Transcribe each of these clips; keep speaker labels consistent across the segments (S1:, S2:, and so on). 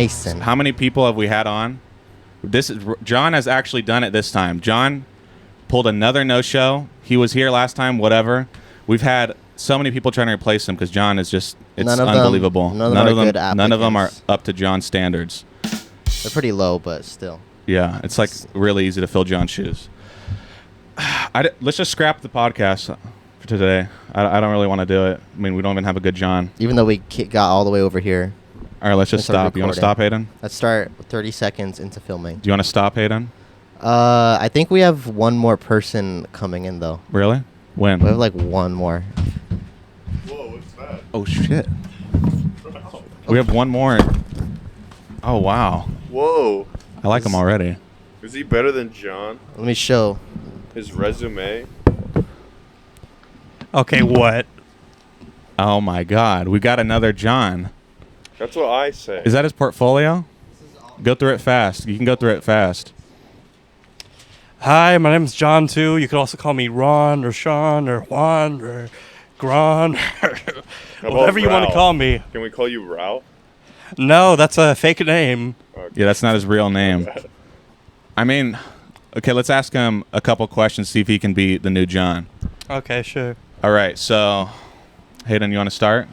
S1: Mason.
S2: How many people have we had on? John has actually done it this time. John pulled another no-show. He was here last time, whatever. We've had so many people trying to replace him because John is just, it's unbelievable. None of them are up to John's standards.
S1: They're pretty low, but still.
S2: Yeah, it's like really easy to fill John's shoes. Let's just scrap the podcast for today. I don't really want to do it. I mean, we don't even have a good John.
S1: Even though we got all the way over here.
S2: All right, let's just stop. You want to stop, Hayden?
S1: Let's start 30 seconds into filming.
S2: Do you want to stop, Hayden?
S1: I think we have one more person coming in, though.
S2: Really? When?
S1: We have like one more.
S3: Whoa, what's that?
S2: Oh, shit. We have one more. Oh, wow.
S3: Whoa.
S2: I like him already.
S3: Is he better than John?
S1: Let me show.
S3: His resume?
S4: Okay, what?
S2: Oh, my God. We got another John.
S3: That's what I say.
S2: Is that his portfolio? Go through it fast. You can go through it fast.
S4: Hi, my name's John, too. You could also call me Ron or Sean or Juan or Gron or whatever you want to call me.
S3: Can we call you Ralph?
S4: No, that's a fake name.
S3: Okay.
S2: Yeah, that's not his real name. I mean, okay, let's ask him a couple questions, see if he can be the new John.
S4: Okay, sure.
S2: All right, so, Hayden, you want to start?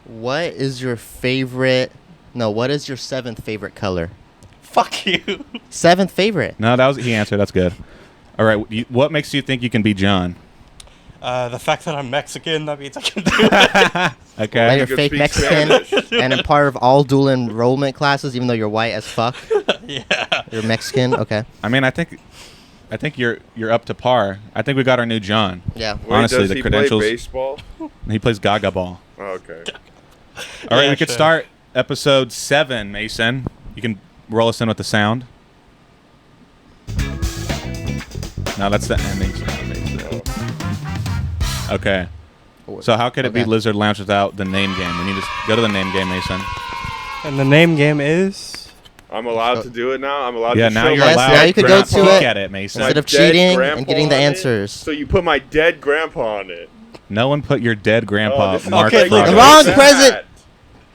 S1: What is your favorite... No, what is your 7th favorite color?
S4: Fuck you.
S1: 7th favorite.
S2: No, he answered. That's good. All right, what makes you think you can be John?
S4: The fact that I'm Mexican, that means I can do it.
S2: Okay.
S1: That you're
S3: You can
S1: fake
S3: speak
S1: Mexican
S3: Spanish.
S1: and a part of all dual enrollment classes, even though you're white as fuck.
S4: Yeah.
S1: You're Mexican. Okay.
S2: I mean, I think you're up to par. I think we got our new John.
S1: Yeah.
S3: Wait,
S2: Honestly,
S3: does
S2: the
S3: he
S2: credentials-
S3: play baseball?
S2: He plays Gaga ball.
S3: Oh, okay.
S2: All right,
S4: Yeah,
S2: we could
S4: sure.
S2: start episode 7, Mason. You can roll us in with the sound. No, that's the ending sound, Mason. Okay. So how could it be
S1: Okay.
S2: Lizard Lounge without the name game? We need to go to the name game, Mason.
S4: And the name game is...
S3: I'm allowed to do it now? I'm allowed
S2: Yeah,
S3: to
S2: now
S3: show
S2: you're
S1: Yes,
S2: allowed
S1: now you could go
S2: to
S1: to
S2: look
S1: it.
S2: at it, Mason.
S1: Instead of
S3: my dead
S1: cheating and
S3: grandpa
S1: getting the
S3: on it?
S1: answers.
S3: So you put my dead grandpa on it.
S2: No one put your dead grandpa
S3: this is
S2: Mark
S4: Okay,
S2: Frog.
S4: look,
S1: The wrong
S3: What's
S1: present.
S3: that?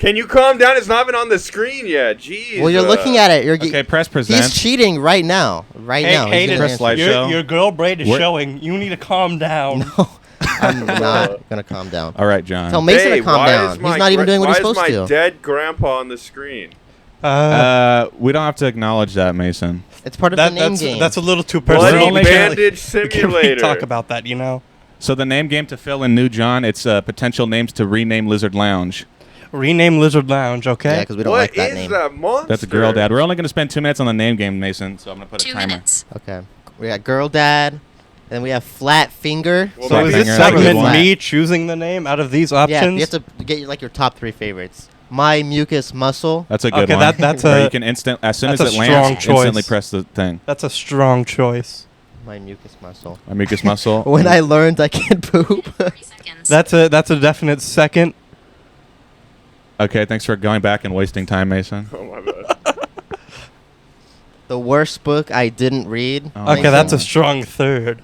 S3: Can you calm down? It's not even on the screen yet. Jeez.
S1: Well, you're looking at it.
S2: Okay, press present.
S1: He's cheating right now. Right now. He's
S4: Hayden,
S1: gonna
S2: press
S1: answer.
S2: slideshow.
S4: your girl braid is
S2: Where-
S4: showing. You need to calm down.
S1: No, I'm not gonna calm down.
S2: All right, John.
S1: Tell Mason
S3: Hey,
S1: to calm
S3: why
S1: down.
S3: is
S1: He's
S3: my
S1: not even doing what he's
S3: why
S1: supposed
S3: is my
S1: to.
S3: dead grandpa on the screen?
S2: We don't have to acknowledge that, Mason.
S1: It's part of the name game.
S4: That's a little too
S3: Bloody
S4: personal.
S2: only
S3: Bandage
S4: Can we
S3: Simulator.
S4: talk about that, you know?
S2: So the name game to fill in new John, it's potential names to rename Lizard Lounge.
S4: Rename Lizard Lounge, okay?
S1: Yeah, because we don't
S3: What
S1: like that
S3: is
S1: name.
S3: that monster?
S2: That's a girl dad. We're only going to spend 2 minutes on the name game, Mason, so I'm going to put a
S5: 2
S2: timer.
S5: minutes.
S1: Okay. We got Girl Dad. Then we have Flat Finger.
S3: Well,
S4: So
S2: Flat
S4: is
S2: finger,
S4: this
S2: that's a good
S4: segment
S2: one.
S4: me choosing the name out of these options?
S1: Yeah, you have to get like your top 3 favorites. My Mucus Muscle.
S2: That's a good
S4: Okay,
S2: one.
S4: that's
S2: Where
S4: a-
S2: you can as soon as
S4: that's
S2: it
S4: a
S2: lands,
S4: strong
S2: instantly
S4: choice.
S2: press the thing.
S4: That's a strong choice.
S1: My Mucus Muscle.
S2: My mucus muscle.
S1: When I learned I can poop.
S5: 30 seconds.
S4: That's a definite second.
S2: Okay, thanks for going back and wasting time, Mason.
S3: Oh my bad.
S1: The worst book I didn't read.
S2: Oh,
S4: Okay,
S2: Mason.
S4: that's a strong third.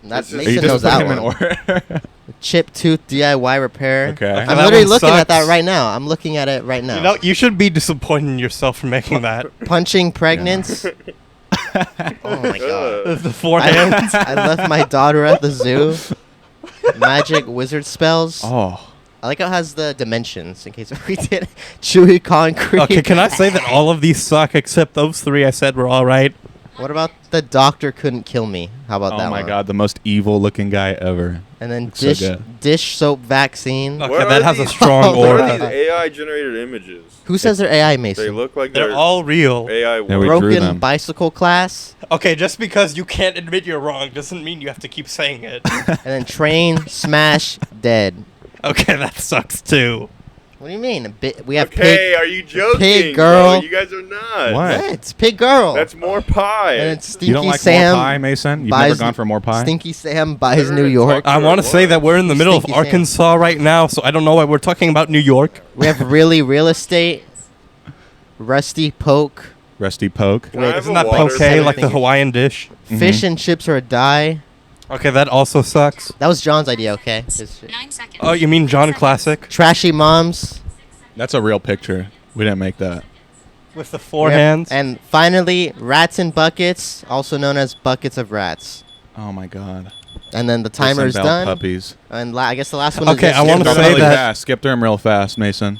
S1: That's
S3: Are
S2: Are you
S1: Mason knows
S2: just putting
S1: that
S2: them in
S1: one.
S2: order?
S1: Chip Tooth DIY Repair.
S2: Okay.
S4: Okay,
S1: I'm
S4: that
S1: literally
S4: one
S1: looking at that
S4: sucks.
S1: right now. I'm looking at it right now.
S4: You know, you should be disappointed in yourself for making that.
S1: Punching Pregnants. Oh my god.
S4: The forehands.
S1: I left my daughter at the zoo. Magic wizard spells.
S2: Oh.
S1: I like how it has the dimensions in case we did chewy concrete.
S4: Okay, can I say that all of these suck except those 3 I said were all right?
S1: What about the doctor couldn't kill me? How about that
S2: Oh my
S1: one?
S2: god, the most evil looking guy ever.
S1: And then
S2: Looks so good.
S1: dish soap vaccine.
S4: Okay,
S3: What
S4: that
S3: are
S4: has a
S3: these-
S4: strong
S3: What
S4: aura.
S3: are these AI generated images?
S1: Who says they're AI,
S3: They
S1: Mason?
S3: look like
S4: They're all real.
S3: AI
S2: Yeah,
S3: work.
S2: we drew
S1: Broken
S2: them.
S1: bicycle class.
S4: Okay, just because you can't admit you're wrong doesn't mean you have to keep saying it.
S1: And then train, smash, dead.
S4: Okay, that sucks too.
S1: What do you mean? We have
S3: Okay, are you joking?
S1: pig girl.
S3: No, you guys are not.
S2: What?
S1: pig. It's pig girl.
S3: That's more pie.
S1: and it's Stinky
S2: You don't like
S1: Sam.
S2: more pie, Mason? You've
S1: buys
S2: never gone for more pie?
S1: Stinky Sam buys
S3: Never
S1: New
S3: even
S1: York.
S3: talked
S4: I want to say that we're in the middle of
S1: Stinky Sam.
S4: Arkansas right now, so I don't know why we're talking about New York.
S1: We have really real estate. Rusty poke.
S2: Rusty Poke.
S3: Can I have
S4: Isn't
S3: a
S4: that
S3: water
S4: poke
S1: Seven
S4: like the
S1: fingers.
S4: Hawaiian dish?
S1: Fish and chips are a die.
S4: Okay, that also sucks.
S1: That was John's idea, okay? His shit.
S5: 9 seconds.
S4: Oh, you mean John Classic?
S1: Trashy moms.
S2: That's a real picture. We didn't make that.
S4: With the four
S1: Yep.
S4: hands.
S1: And finally, rats in buckets, also known as buckets of rats.
S2: Oh my God.
S1: And then the timer's
S2: Listen,
S1: done.
S2: Puppies.
S1: And I guess the last one
S4: Okay,
S1: is
S4: I wanna
S1: the-
S4: say
S2: really
S4: that-
S2: fast. Skip through them real fast, Mason.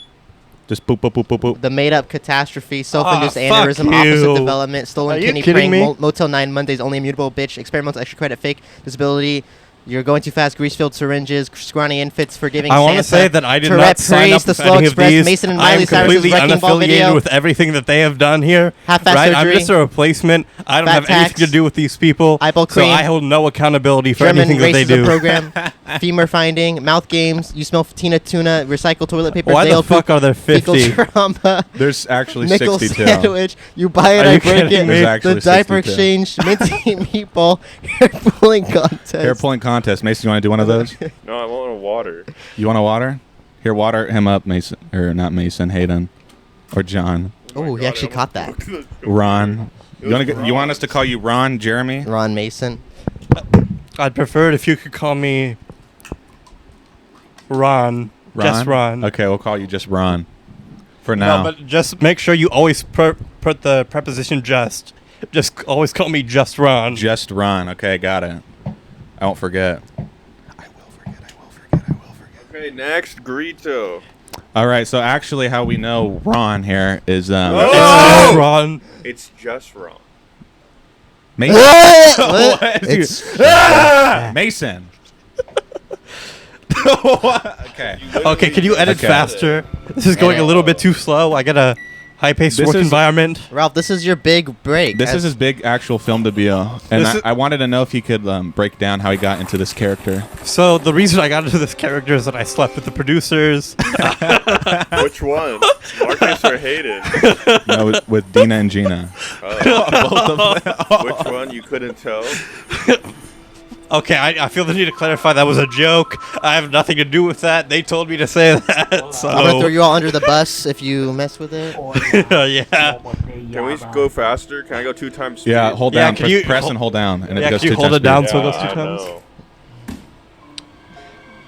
S2: Just boop, boop, boop, boop, boop.
S1: the made-up catastrophe, self-induced
S4: fuck
S1: aneurysm,
S4: you.
S1: opposite development, stolen
S4: Are you
S1: kidney
S4: kidding
S1: prank,
S4: me?
S1: Motel 9 Mondays, only immutable bitch, experimental extra credit, fake disability. You're going too fast. Grease-filled syringes, scrawny infants, forgiving
S4: I
S1: Santa.
S4: want to say that I did
S1: Tourette
S4: not sign
S1: praise,
S4: up
S1: the
S4: for
S1: Slow
S4: any of
S1: Express,
S4: these.
S1: Mason and
S4: I
S1: Miley
S4: am
S1: Cyrus's
S4: completely
S1: Wrecking Ball
S4: unaffiliated
S1: video.
S4: with everything that they have done here.
S1: Half-assed
S4: Right? I'm
S1: surgery.
S4: just a replacement. I don't
S1: Fat
S4: have
S1: tax.
S4: anything to do with these people.
S1: Eyeball
S4: So
S1: cream.
S4: I hold no accountability for
S1: German
S4: anything that they
S1: racism
S4: do.
S1: program, femur finding, mouth games, you smell Tina tuna, recycle toilet paper,
S4: Why the
S1: Dale
S4: fuck
S1: poop,
S4: are there
S1: fecal
S4: 50?
S1: trauma,
S2: There's actually
S1: nickel
S2: 62.
S1: sandwich, you buy it,
S4: Are
S1: I
S4: you
S1: break
S4: kidding
S1: it,
S4: me?
S2: There's actually
S1: the diaper
S2: 62.
S1: exchange, minty meatball, hair pulling contest.
S2: Hair pulling contest. Mason, you want to do one of those?
S3: No, I want a water.
S2: You want a water? Here, water him up, Mason. Or not Mason, Hayden. Or John.
S1: Oh, he actually caught that.
S2: Ron. You want us to call you Ron, Jeremy?
S1: Ron Mason.
S4: I'd prefer it if you could call me Ron. Just Ron.
S2: Okay, we'll call you just Ron. For now.
S4: No, but just make sure you always put the preposition just. Just always call me just Ron.
S2: Just Ron. Okay, got it. I won't forget.
S3: Okay, next, Grito.
S2: All right, so actually how we know Ron here is
S3: Oh!
S4: Just Ron.
S3: It's just wrong.
S2: Mason.
S1: What?
S2: What?
S1: It's
S2: Mason. Okay.
S4: Okay, can you edit
S2: Okay.
S4: faster? This is going a little bit too slow. I got a high-paced
S2: This
S4: work
S2: is-
S4: environment.
S1: Ralph, this is your big break.
S2: This is his big actual film debut, and
S4: This is-
S2: I wanted to know if he could break down how he got into this character.
S4: So the reason I got into this character is that I slept with the producers.
S3: Which one? Marcus or Hayden?
S2: You know, with Dina and Gina.
S3: Which one? You couldn't tell?
S4: Okay, I feel the need to clarify that was a joke. I have nothing to do with that. They told me to say that. So
S1: I'm gonna throw you all under the bus if you mess with it.
S4: yeah.
S3: Can we go faster? Can I go 2 times speed?
S2: Yeah, hold
S4: Yeah,
S2: down.
S4: can
S2: Press,
S4: you
S2: press
S4: hol-
S2: and hold down, and
S4: Yeah,
S2: it goes
S4: can you
S2: 2
S4: hold
S2: times
S4: it down
S2: speed.
S4: so it goes
S3: I
S4: 2 times?
S3: know.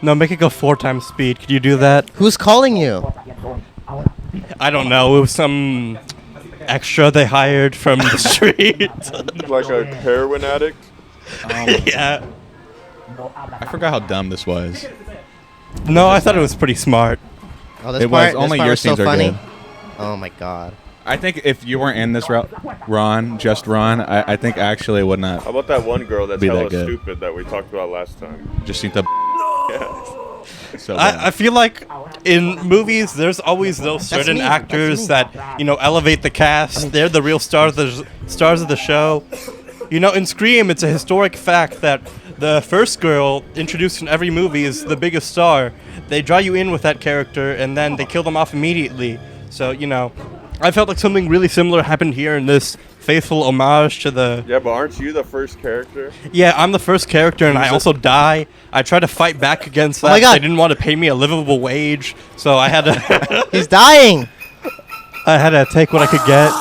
S4: No, make it go 4 times speed. Could you do that?
S1: Who's calling you?
S4: I don't know. It was some extra they hired from the street.
S3: Like a heroin addict?
S4: Yeah.
S2: I forgot how dumb this was.
S4: No, I thought it was pretty smart.
S1: Oh, this
S2: It was.
S1: part,
S2: Only
S1: this part
S2: your
S1: was so
S2: scenes are
S1: funny.
S2: good.
S1: Oh my god.
S2: I think if you weren't in this route, Ron, just Ron, I think actually it would not
S3: How about that one girl that's
S2: Be that
S3: hella
S2: good.
S3: stupid that we talked about last time?
S2: just seem to.
S3: Yeah.
S2: So bad.
S4: I feel like in movies, there's always those certain
S1: me.
S4: actors
S1: That's
S4: that elevate the cast. They're the real stars of the show. You know, in Scream, it's a historic fact that the first girl introduced in every movie is the biggest star. They draw you in with that character, and then they kill them off immediately. So I felt like something really similar happened here in this faithful homage to the.
S3: Yeah, but aren't you the first character?
S4: Yeah, I'm the first character, and I also die. I tried to fight back against that.
S1: my God.
S4: They didn't want to pay me a livable wage, so I had to.
S1: He's dying.
S4: I had to take what I could get.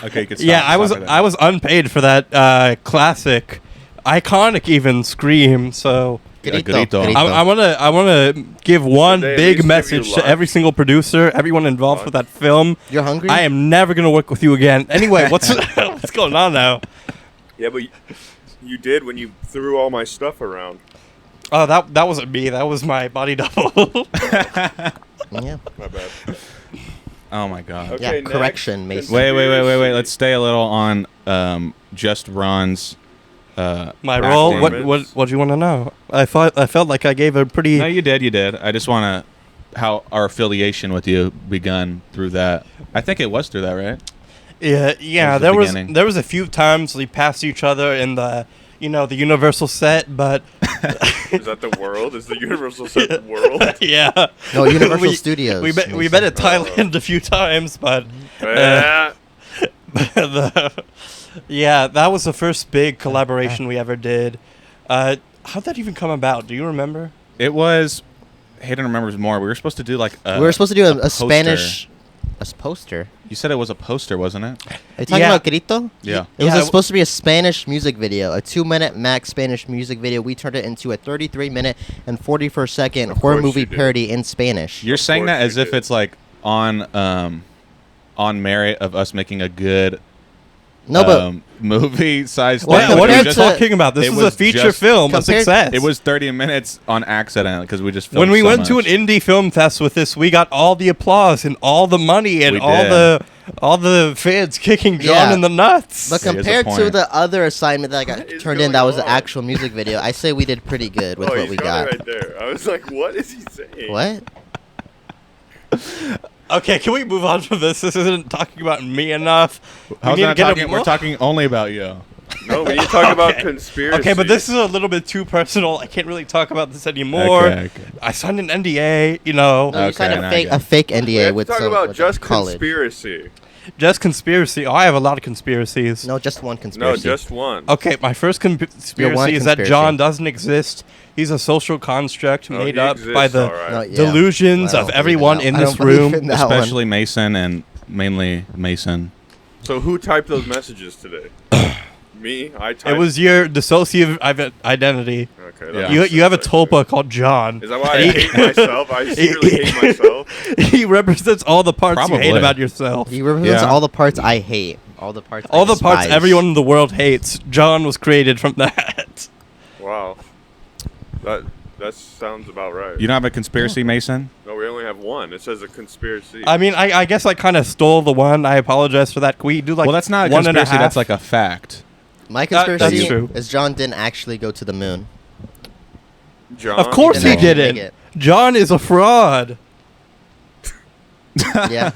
S2: Okay, you could stop.
S4: Yeah,
S2: stop it.
S4: I was unpaid for that classic, iconic even Scream. So
S2: Yeah,
S1: Grito.
S2: Grito.
S1: Grito.
S4: I wanna give one
S3: Did they at
S4: big
S3: least give you
S4: message to
S3: lunch?
S4: every single producer, everyone involved with that film.
S1: You're hungry?
S4: I am never gonna work with you again. Anyway, what's what's going on now?
S3: Yeah, but you did when you threw all my stuff around.
S4: Oh, that wasn't me. That was my body double.
S1: Yeah.
S3: My bad.
S2: Oh my god.
S3: Okay,
S1: Yeah,
S3: next.
S1: correction, Mason.
S2: Wait. Let's stay a little on just Ron's.
S4: My role.
S3: performance.
S4: What do you want to know? I felt like I gave a pretty.
S2: No, you did. I just want to how our affiliation with you begun through that. I think it was through that, right?
S4: Yeah.
S2: the beginning.
S4: There was a few times we passed each other in the the Universal set, but
S3: Is that the world? Is the Universal set the world?
S4: yeah.
S1: No, Universal
S4: we,
S1: Studios.
S4: We met
S1: Mason.
S4: at Thailand a few times, but
S3: Yeah.
S4: yeah, that was the first big collaboration we ever did. How'd that even come about? Do you remember?
S2: It was. Hayden remembers more. We were supposed to do like.
S1: We were supposed to do a
S2: poster.
S1: Spanish. A poster.
S2: You said it was a poster, wasn't it?
S1: Are you talking
S4: Yeah.
S1: about Grito?
S2: Yeah.
S1: It was
S4: Yeah,
S1: supposed to be a Spanish music video, a 2-minute max Spanish music video. We turned it into a 33-minute and 41-second horror
S3: course
S1: movie
S3: you did.
S1: parody in Spanish.
S2: You're saying
S3: course
S2: that as
S3: you
S2: if
S3: did.
S2: it's like on on merit of us making a good
S1: No, but
S2: movie-sized
S1: Well,
S2: thing.
S4: What
S2: It
S4: are you
S2: was
S4: talking about? This
S2: it
S4: is a
S2: was
S4: feature
S2: just-
S4: film, a
S1: compared-
S4: success.
S2: It was 30 minutes on accident because we just filmed
S4: when we
S2: so
S4: went to an
S2: much.
S4: indie film fest with this, we got all the applause and all the money and
S2: We
S4: all
S2: did.
S4: the fans kicking John
S1: Yeah.
S4: in the nuts.
S1: But
S2: There is a
S1: compared to
S2: point.
S1: the other assignment that I got
S3: is
S1: turned in,
S3: going
S1: that was the
S3: on?
S1: actual music video. I say we did pretty good with
S3: Oh,
S1: what
S3: he's
S1: we
S3: got
S1: got.
S3: it right there. I was like, what is he saying?
S1: What?
S4: Okay, can we move on from this? This isn't talking about me enough.
S2: How's
S4: need to
S2: that
S4: get a
S2: talking? We're
S4: mo-
S2: talking only about you.
S3: No, we need to talk about
S4: Okay.
S3: conspiracy.
S4: Okay, but this is a little bit too personal. I can't really talk about this anymore.
S2: Okay.
S4: I signed an NDA, you know.
S1: No, you signed
S2: Okay, now I
S1: a
S2: get it.
S1: fake
S3: We
S1: NDA
S3: have to
S1: with
S3: talk
S1: some
S3: about
S1: with
S3: just
S1: college.
S3: conspiracy.
S4: Just conspiracy. Oh, I have a lot of conspiracies.
S1: No, just one
S3: No,
S1: conspiracy.
S3: just one.
S4: Okay, my first conspiracy is that
S1: conspiracy.
S4: John doesn't exist. He's a social construct
S3: Oh,
S4: made
S3: he
S4: up by
S3: exists,
S4: the
S3: all right.
S1: No, yeah.
S4: delusions
S1: I
S4: of
S1: don't
S4: everyone
S1: believe
S4: in
S1: that. I
S4: this
S1: don't believe
S4: room.
S1: in that one.
S2: Especially Mason and mainly Mason.
S3: So who typed those messages today? Me? I typed.
S4: It was your dissociative identity.
S3: Okay. that
S2: Yeah.
S3: makes
S4: You have a
S3: sense, actually.
S4: tulpa called John.
S3: Is that why I
S4: And he-
S3: hate myself? I secretly hate myself.
S4: He represents all the parts you hate
S2: Probably.
S4: about yourself.
S1: He represents
S2: Yeah.
S1: all the parts I hate. All the parts.
S4: All
S1: I
S4: the parts
S1: despise.
S4: everyone in the world hates. John was created from that.
S3: Wow. That sounds about right.
S2: You don't have a conspiracy, Mason?
S3: No, we only have one. It says a conspiracy.
S4: I mean, I guess I kind of stole the one. I apologize for that. Can we do like
S2: Well, that's not a
S4: one and
S2: conspiracy.
S4: half?
S2: That's like a fact.
S1: My
S4: That's
S1: conspiracy
S4: true.
S1: is John didn't actually go to the moon.
S3: John.
S4: Of course
S1: Didn't
S4: he
S1: actually
S4: didn't.
S1: make it.
S4: John is a fraud.
S1: Yeah.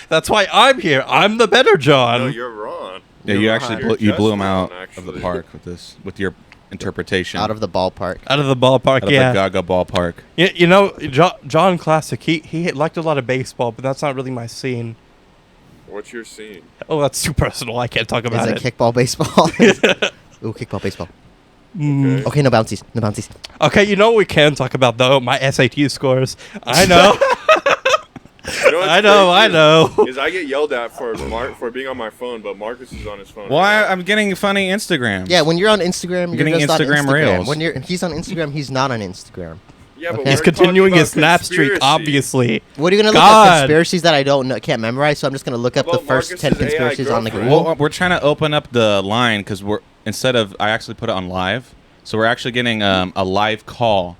S4: That's why I'm here. I'm the better John.
S3: No, you're wrong.
S2: Yeah,
S1: You're
S2: you
S1: wrong.
S2: actually
S3: You're
S2: you blew
S3: just
S2: him
S3: wrong,
S2: out of the
S3: actually.
S2: park with your interpretation.
S1: Out of the ballpark.
S4: Out of the ballpark,
S2: Out of
S4: yeah.
S2: the Gaga ballpark.
S4: You know, John Classic, he liked a lot of baseball, but that's not really my scene.
S3: What's your scene?
S4: Oh, that's too personal. I can't talk
S1: Is
S4: about
S1: it
S4: it.
S1: kickball baseball? Ooh, kickball baseball.
S4: Mm.
S1: Okay, no bouncies. No bouncies.
S4: Okay, you know what we can talk about, though? My SAT scores. I know.
S3: You know what's
S4: I know, I
S3: crazy
S4: know.
S3: Is I get yelled at for being on my phone, but Marcus is on his phone.
S2: Well, I'm getting funny Instagrams.
S1: Yeah, when you're on Instagram, you're
S2: Getting
S1: just on
S2: Instagram
S1: Instagram.
S2: Reels.
S1: When he's on Instagram, he's not on Instagram.
S3: Yeah, but
S1: Okay.
S4: He's
S3: we're talking
S4: continuing
S3: about
S4: his snap streak,
S3: conspiracy.
S4: obviously.
S1: What are you gonna look
S4: God.
S1: up conspiracies that I don't know, can't memorize? So I'm just gonna look up
S3: How
S1: the
S3: about
S1: first
S3: Marcus's
S1: 10
S3: AI
S1: conspiracies on the
S3: girlfriend?
S1: Google.
S2: Well, we're trying to open up the line because I actually put it on live, so we're actually getting a live call.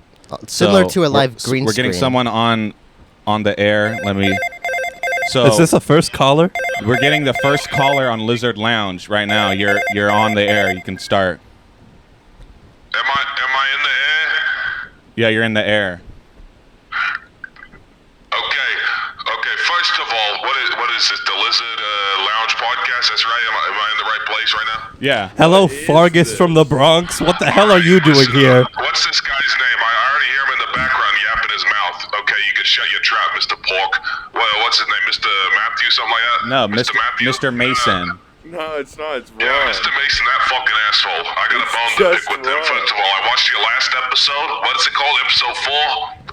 S1: Similar
S2: So
S1: to a live
S2: we're-
S1: green
S2: We're getting
S1: screen.
S2: someone on the air. Let me. So
S4: Is this a first caller?
S2: we're getting the first caller on Lizard Lounge right now. You're on the air. You can start.
S5: Am I in the air?
S2: Yeah, you're in the air.
S5: Okay. First of all, what is this? The Lizard Lounge podcast? That's right. Am I in the right place right now?
S2: Yeah.
S4: Hello,
S3: What is
S4: Fargus
S3: this?
S4: from the Bronx. What the hell are you doing here?
S5: What's this guy's name? I already hear him in the background yapping his mouth. Okay, you can shut your trap, Mr. Pork. Well, what's his name? Mr. Matthew, something like that?
S2: No, Mr. Mason.
S3: No, it's not. It's
S5: Yeah,
S3: wrong.
S5: Mr. Mason, that fucking asshole. I got a
S3: It's
S5: bone to pick
S3: just
S5: with him.
S3: wrong.
S5: First of all, I watched your last episode. What's it called? Episode 4?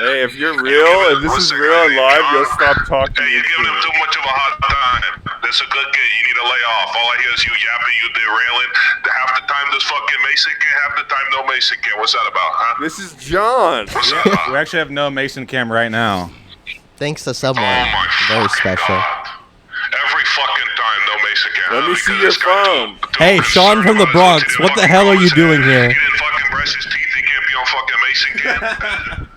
S3: Hey, if you're real and this is real and live, you'll stop talking.
S5: Hey, you're giving him
S3: to
S5: too much of a hard time. That's a good kid. You need to lay off. All I hear is you yapping, you derailing. Half the time this fucking Mason can, half the time no Mason can. What's that about, huh?
S3: This is John.
S5: What's that about?
S2: We actually have no Mason cam right now.
S1: Thanks to someone
S5: Oh my
S1: very
S5: fucking
S1: special.
S5: God. Every fucking time no Mason can.
S3: Let me
S5: Because
S3: see your
S5: this guy's
S3: phone.
S5: too
S4: Hey,
S5: concerned
S4: Sean from the
S5: about his
S4: Bronx,
S5: fucking
S4: what the hell are you doing here?
S5: He didn't fucking brush his teeth. He can't be on fucking Mason can.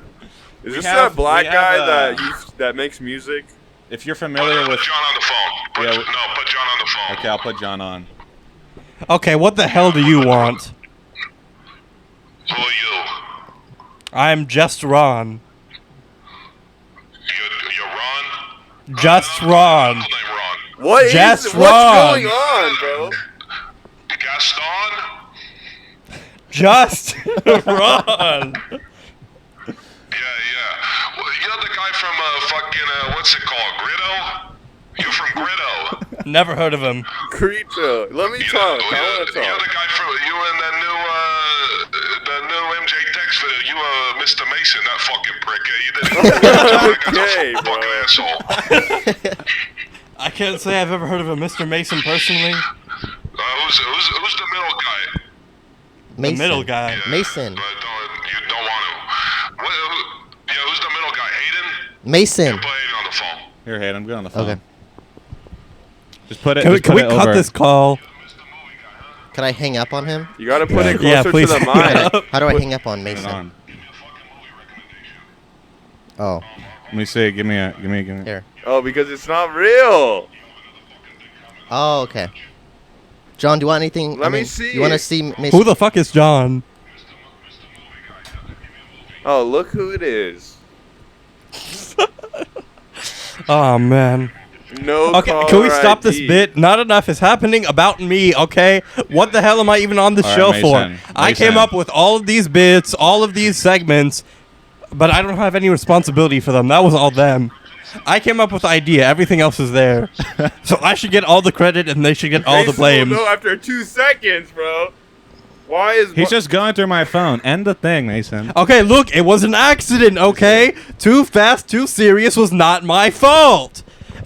S3: Is this
S2: have-
S3: that black
S2: we
S3: guy
S2: have,
S3: that makes music?
S2: If you're
S5: Put
S2: familiar with,
S5: John on the phone.
S2: Yeah,
S5: Put John on the phone.
S2: okay, I'll put John on.
S4: Okay, what the hell do you want?
S5: Who are you?
S4: I'm just Ron.
S5: You're Ron?
S4: Just Ron.
S5: What's your name, Ron?
S3: What is?
S4: Just
S3: What's
S4: Ron.
S3: going on, bro?
S5: Gaston?
S4: Just Ron.
S5: Yeah. Well, you're the guy from fucking what's it called? Gritto? You're from Gritto.
S4: Never heard of him.
S3: Creeto. Let me talk. I want to
S5: You're
S3: talk.
S5: the guy from you in that new MJ Tex video. You Mr. Mason, that fucking prick. Yeah, you did.
S3: Okay,
S5: fucking asshole.
S4: I can't say I've ever heard of a Mr. Mason personally.
S5: Who's the middle guy?
S1: Mason.
S4: middle guy.
S1: Mason.
S5: You don't want to. Yeah, who's the middle guy? Hayden?
S1: Mason.
S5: Put Hayden on the phone.
S2: Here, Hayden, I'm good on the phone.
S1: Okay.
S2: Just put it.
S4: Can we,
S2: just put
S4: can we
S2: it
S4: cut
S2: over.
S4: this call?
S1: Can I hang up on him?
S3: You gotta put it
S4: Yeah,
S3: closer
S4: please.
S3: to the mic.
S1: How do I hang up on
S2: Put it
S1: Mason?
S2: on.
S1: Oh,
S2: Let me see. Give me a.
S1: here.
S3: Oh, because it's not real.
S1: Oh, okay. John, do you want anything?
S3: Let me see
S1: You want to
S3: it.
S1: see Mason?
S4: Who the fuck is John?
S3: Oh, look who it is.
S4: Oh man.
S3: No.
S4: Okay, can we stop this bit? Not enough is happening about me, okay? What the hell am I even on the
S2: All right,
S4: show
S2: Mason,
S4: for? I came
S2: Mason.
S4: up with all of these bits, all of these segments, but I don't have any responsibility for them. That was all them. I came up with the idea. Everything else is there. So I should get all the credit and they should get all the blame.
S3: No, after 2 seconds, bro. Why is
S2: He's just going through my phone. End the thing, Mason.
S4: Okay, look, it was an accident, okay? Too Fast, Too Serious was not my fault.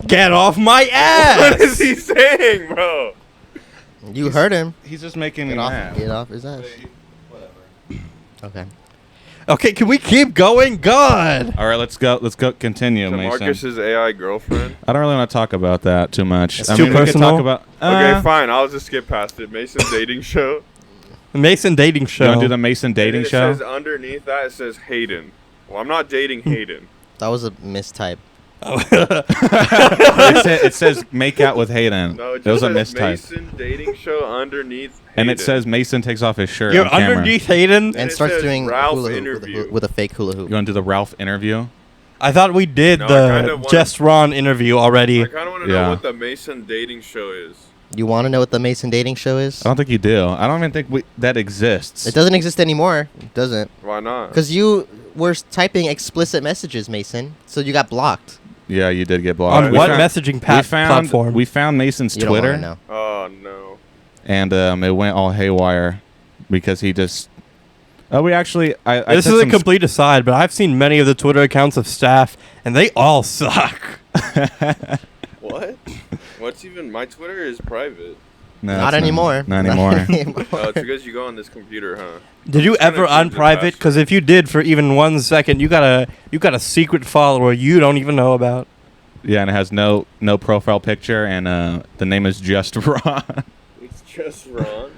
S4: Get off my ass.
S3: What is he saying, bro?
S1: You heard him.
S2: He's just making me
S1: Get off,
S2: mad.
S1: get off his ass. Okay.
S4: Okay, can we keep going? God.
S2: All right, let's go. Let's go. Continue,
S3: To
S2: Mason.
S3: Marcus's AI girlfriend.
S2: I don't really want to talk about that too much.
S4: It's
S2: I
S4: too
S2: mean, we can
S4: personal?
S2: talk about.
S3: Okay, fine. I'll just skip past it. Mason's dating show.
S4: Mason dating
S2: You
S4: show.
S2: want to do the Mason dating
S3: And it
S2: show?
S3: says underneath that it says Hayden. Well, I'm not dating Hayden.
S1: That was a mistype.
S2: it says make out with Hayden.
S3: No, it
S2: It was
S3: just
S2: a
S3: says
S2: mistype.
S3: Mason dating show underneath. Hayden.
S2: And it says Mason takes off his shirt
S4: You're
S2: on camera.
S4: underneath Hayden?
S1: And
S3: it
S1: starts
S3: says
S1: doing
S3: Ralph
S1: hula hoop
S3: interview.
S1: with a fake hula hoop.
S2: You want to do the Ralph interview?
S4: I thought we did
S3: No, I
S4: the
S3: kinda wanna-
S4: Just Ron interview already.
S3: I kind of want to
S2: Yeah.
S3: know what the Mason dating show is.
S1: You want to know what the Mason dating show is?
S2: I don't think you do. I don't even think that exists.
S1: It doesn't exist anymore. It doesn't.
S3: Why not?
S1: Because you were typing explicit messages, Mason. So you got blocked.
S2: Yeah, you did get blocked.
S4: On
S2: We
S4: what
S2: found-
S4: messaging platform?
S2: We found Mason's
S1: You don't want
S2: Twitter,
S1: to know.
S3: Oh no.
S2: and it went all haywire because he just. Oh, we actually. I
S4: This
S2: took
S4: is a
S2: some
S4: complete aside, but I've seen many of the Twitter accounts of staff, and they all suck.
S3: What? What's even? My Twitter is private.
S2: No,
S1: Not
S2: it's
S1: anymore.
S2: Not anymore.
S3: Oh, it's because you go on this computer, huh?
S4: Did you
S3: Just gonna
S4: ever
S3: change the
S4: unprivate?
S3: password.
S4: Because if you did for even 1 second, you got a secret follower you don't even know about.
S2: Yeah, and it has no profile picture, and the name is just Ron.
S3: It's just Ron.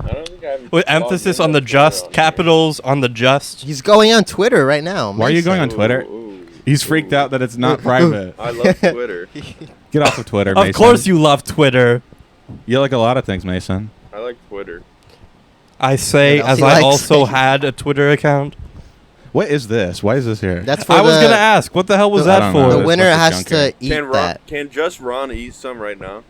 S3: I don't think I'm.
S4: With emphasis on the just, capitals on the just.
S1: He's going on Twitter right now.
S2: Why are you going on Twitter? He's freaked out that it's not private.
S3: I love Twitter.
S2: Get off of Twitter,
S4: Of
S2: Mason.
S4: course you love Twitter.
S2: You like a lot of things, Mason.
S3: I like Twitter.
S4: I say
S1: What else
S4: as
S1: he
S4: I
S1: likes?
S4: also had a Twitter account.
S2: What is this? Why is this here?
S1: That's for
S4: I was
S1: the,
S4: going to ask, what the hell was
S1: the-
S2: I
S4: that
S2: don't know.
S4: for?
S1: The
S2: It's
S1: winner
S2: like a
S1: has
S2: junk
S1: to
S2: here.
S1: eat
S3: Can Ron?
S1: that.
S3: Can just Ron eat some right now?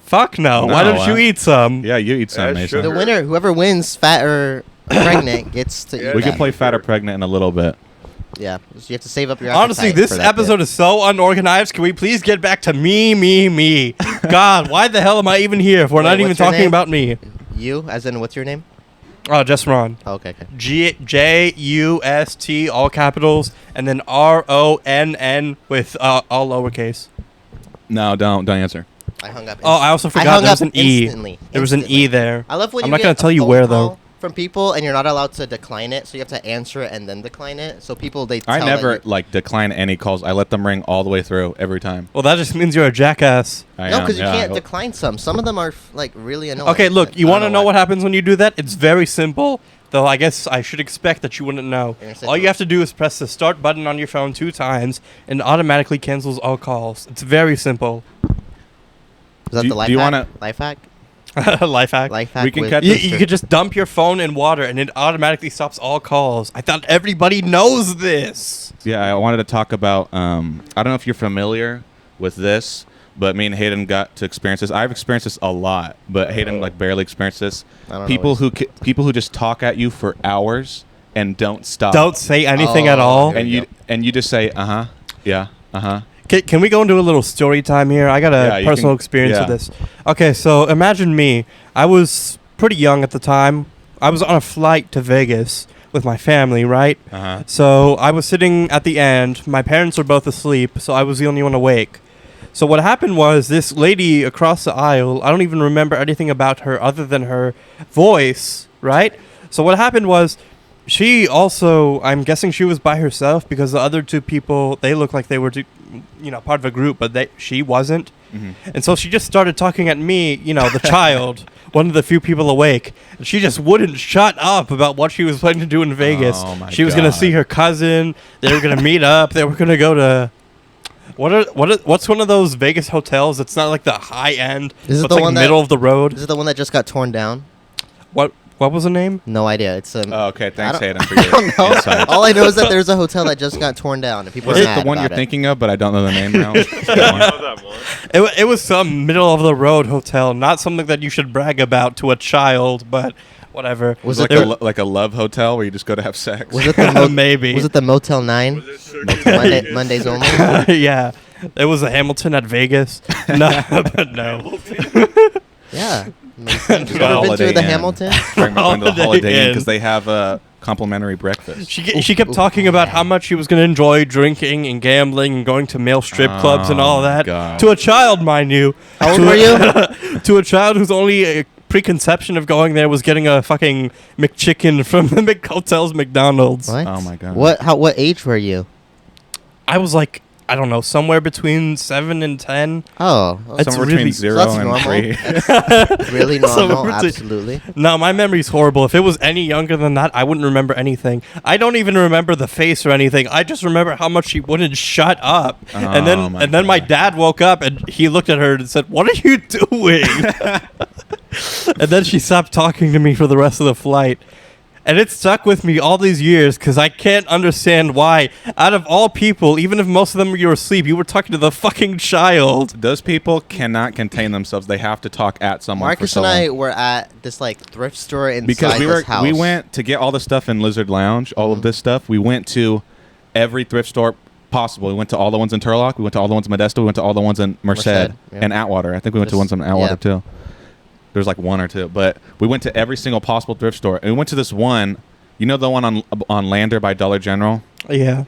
S4: Fuck no. Why
S2: No,
S4: don't you eat some?
S2: Yeah, you eat some,
S3: Yeah,
S2: Mason.
S1: The
S3: sugar.
S1: winner, whoever wins, fat or pregnant, gets to
S3: Yeah,
S1: eat
S2: We
S1: that.
S2: could play fat or pregnant in a little bit.
S1: Yeah, so you have to save up your.
S4: Honestly,
S1: appetite
S4: this
S1: for that
S4: episode
S1: bit.
S4: is so unorganized. Can we please get back to me? God, why the hell am I even here if we're
S1: Wait,
S4: not even
S1: what's your
S4: talking
S1: name?
S4: about me?
S1: You, as in, what's your name?
S4: Oh, just Ron.
S1: Oh, okay.
S4: Just, all capitals, and then RONN with all lowercase.
S2: No, don't answer.
S1: I hung up.
S4: Oh, I also forgot
S1: hung
S4: there was
S1: up
S4: an E.
S1: instantly.
S4: There was an E there.
S1: I love when
S4: I'm
S1: you
S4: not
S1: get
S4: gonna
S1: a
S4: tell you
S1: phone
S4: where,
S1: call
S4: though.
S1: from people, and you're not allowed to decline it, so you have to answer it and then decline it. So people they.
S2: I
S1: tell that
S2: never
S1: you-
S2: decline any calls. I let them ring all the way through every time.
S4: Well, that just means you're a jackass.
S2: I
S1: No,
S2: am,
S1: because you
S2: yeah.
S1: can't decline some. Some of them are really annoying.
S4: Okay, look,
S1: but
S4: you
S1: I
S4: want to
S1: don't
S4: know
S1: why.
S4: what happens when you do that? It's very simple, though I guess I should expect that you wouldn't know.
S1: You're gonna say
S4: All you
S1: so.
S4: have to do is press the start button on your phone 2 times, and it automatically cancels all calls. It's very simple.
S1: Is that
S2: Do
S1: the
S2: you-
S1: life
S2: do you
S1: hack?
S2: wanna-
S1: Life hack?
S4: Life hack.
S1: Life hack.
S2: We can
S1: with
S2: cut
S4: You,
S2: this
S4: you
S2: to-
S4: could just dump your phone in water, and it automatically stops all calls. I thought everybody knows this.
S2: Yeah, I wanted to talk about. I don't know if you're familiar with this, but me and Hayden got to experience this. I've experienced this a lot, but Hayden barely experienced this.
S1: I don't know
S2: People
S1: what
S2: who just talk at you for hours and don't stop.
S4: Don't say anything at
S1: Oh,
S4: all.
S1: here
S2: And
S1: we
S2: you
S1: go.
S2: and you just say yeah,
S4: Can we go into a little story time here? I got a
S2: Yeah, you
S4: personal
S2: can-
S4: experience
S2: yeah.
S4: with this. Okay, so imagine me. I was pretty young at the time. I was on a flight to Vegas with my family, right? So I was sitting at the end. My parents were both asleep, so I was the only one awake. So what happened was this lady across the aisle, I don't even remember anything about her other than her voice, right? So what happened was she also, I'm guessing she was by herself because the other 2 people, they looked like they were part of a group, but she wasn't. And so she just started talking at me, the child, one of the few people awake. And she just wouldn't shut up about what she was planning to do in Vegas.
S2: Oh, my
S4: She was going to
S2: God.
S4: see her cousin. They were going to meet up. They were going to go to... What's one of those Vegas hotels? It's not like the high end.
S1: Is it
S4: it's
S1: the
S4: like
S1: one
S4: middle of the road.
S1: Is it the one that just got torn down?
S4: What was the name?
S1: No idea. It's
S2: Oh, okay. Thanks,
S1: I
S2: Hayden, for your
S1: don't know.
S2: insight.
S1: All I know is that there's a hotel that just got torn down, and people
S2: Is
S1: are
S2: it
S1: mad
S2: the one you're
S1: about it.
S2: thinking of, but I don't know the name now?
S3: You know that one.
S4: It was some middle of the road hotel, not something that you should brag about to a child, but whatever.
S1: Was
S2: Like
S1: it
S2: like a love hotel where you just go to have sex?
S1: Was it the
S4: Maybe.
S1: Was it the Motel 9?
S3: Was it Circuit
S1: Mondays only.
S4: Yeah, it was a Hamilton at Vegas. No, but no.
S1: Yeah. Mason,
S2: Just
S1: you
S2: a
S1: ever been
S2: Holiday
S1: to the
S2: Inn.
S1: Hamilton?
S2: Bring my friend to the
S4: Holiday
S2: Holiday Inn
S4: Inn.
S2: because they have a complimentary breakfast.
S4: She kept talking about how much she was going to enjoy drinking and gambling and going to male strip clubs and all
S2: Oh,
S4: that.
S2: God.
S4: To a child, mind you.
S1: How old were you?
S4: To a child whose only preconception of going there was getting a fucking McChicken from the Hotel's McDonald's.
S1: What?
S2: Oh, my God.
S1: What age were you?
S4: I was like, I don't know, somewhere between 7 and 10.
S1: Oh,
S4: It's
S2: Somewhere
S4: really-
S2: between
S1: so
S2: 0
S1: that's
S2: and
S1: normal.
S2: 3.
S1: really
S4: Somewhere
S1: normal.
S4: between-
S1: Absolutely.
S4: No, my memory's horrible. If it was any younger than that, I wouldn't remember anything. I don't even remember the face or anything. I just remember how much she wouldn't shut up. And
S2: Oh,
S4: then my
S2: God.
S4: dad woke up and he looked at her and said, "What are you doing?" And then she stopped talking to me for the rest of the flight. And it stuck with me all these years because I can't understand why, out of all people, even if most of them you were asleep, you were talking to the fucking child.
S2: Those people cannot contain themselves. They have to talk at someone
S1: Marcus
S2: for so
S1: and I
S2: long.
S1: were at this like thrift store inside
S2: Because
S1: this house.
S2: we went to get all the stuff in Lizard Lounge, all of this stuff. We went to every thrift store possible. We went to all the ones in Turlock. We went to all the ones in Modesto. We went to all the ones in Merced,
S1: Merced, yeah.
S2: and Atwater. I think we went to
S1: Just-
S2: ones in Atwater
S1: yeah.
S2: too. There's like one or two, but we went to every single possible thrift store. And we went to this one, you know, the one on Lander by Dollar General.
S4: Yeah.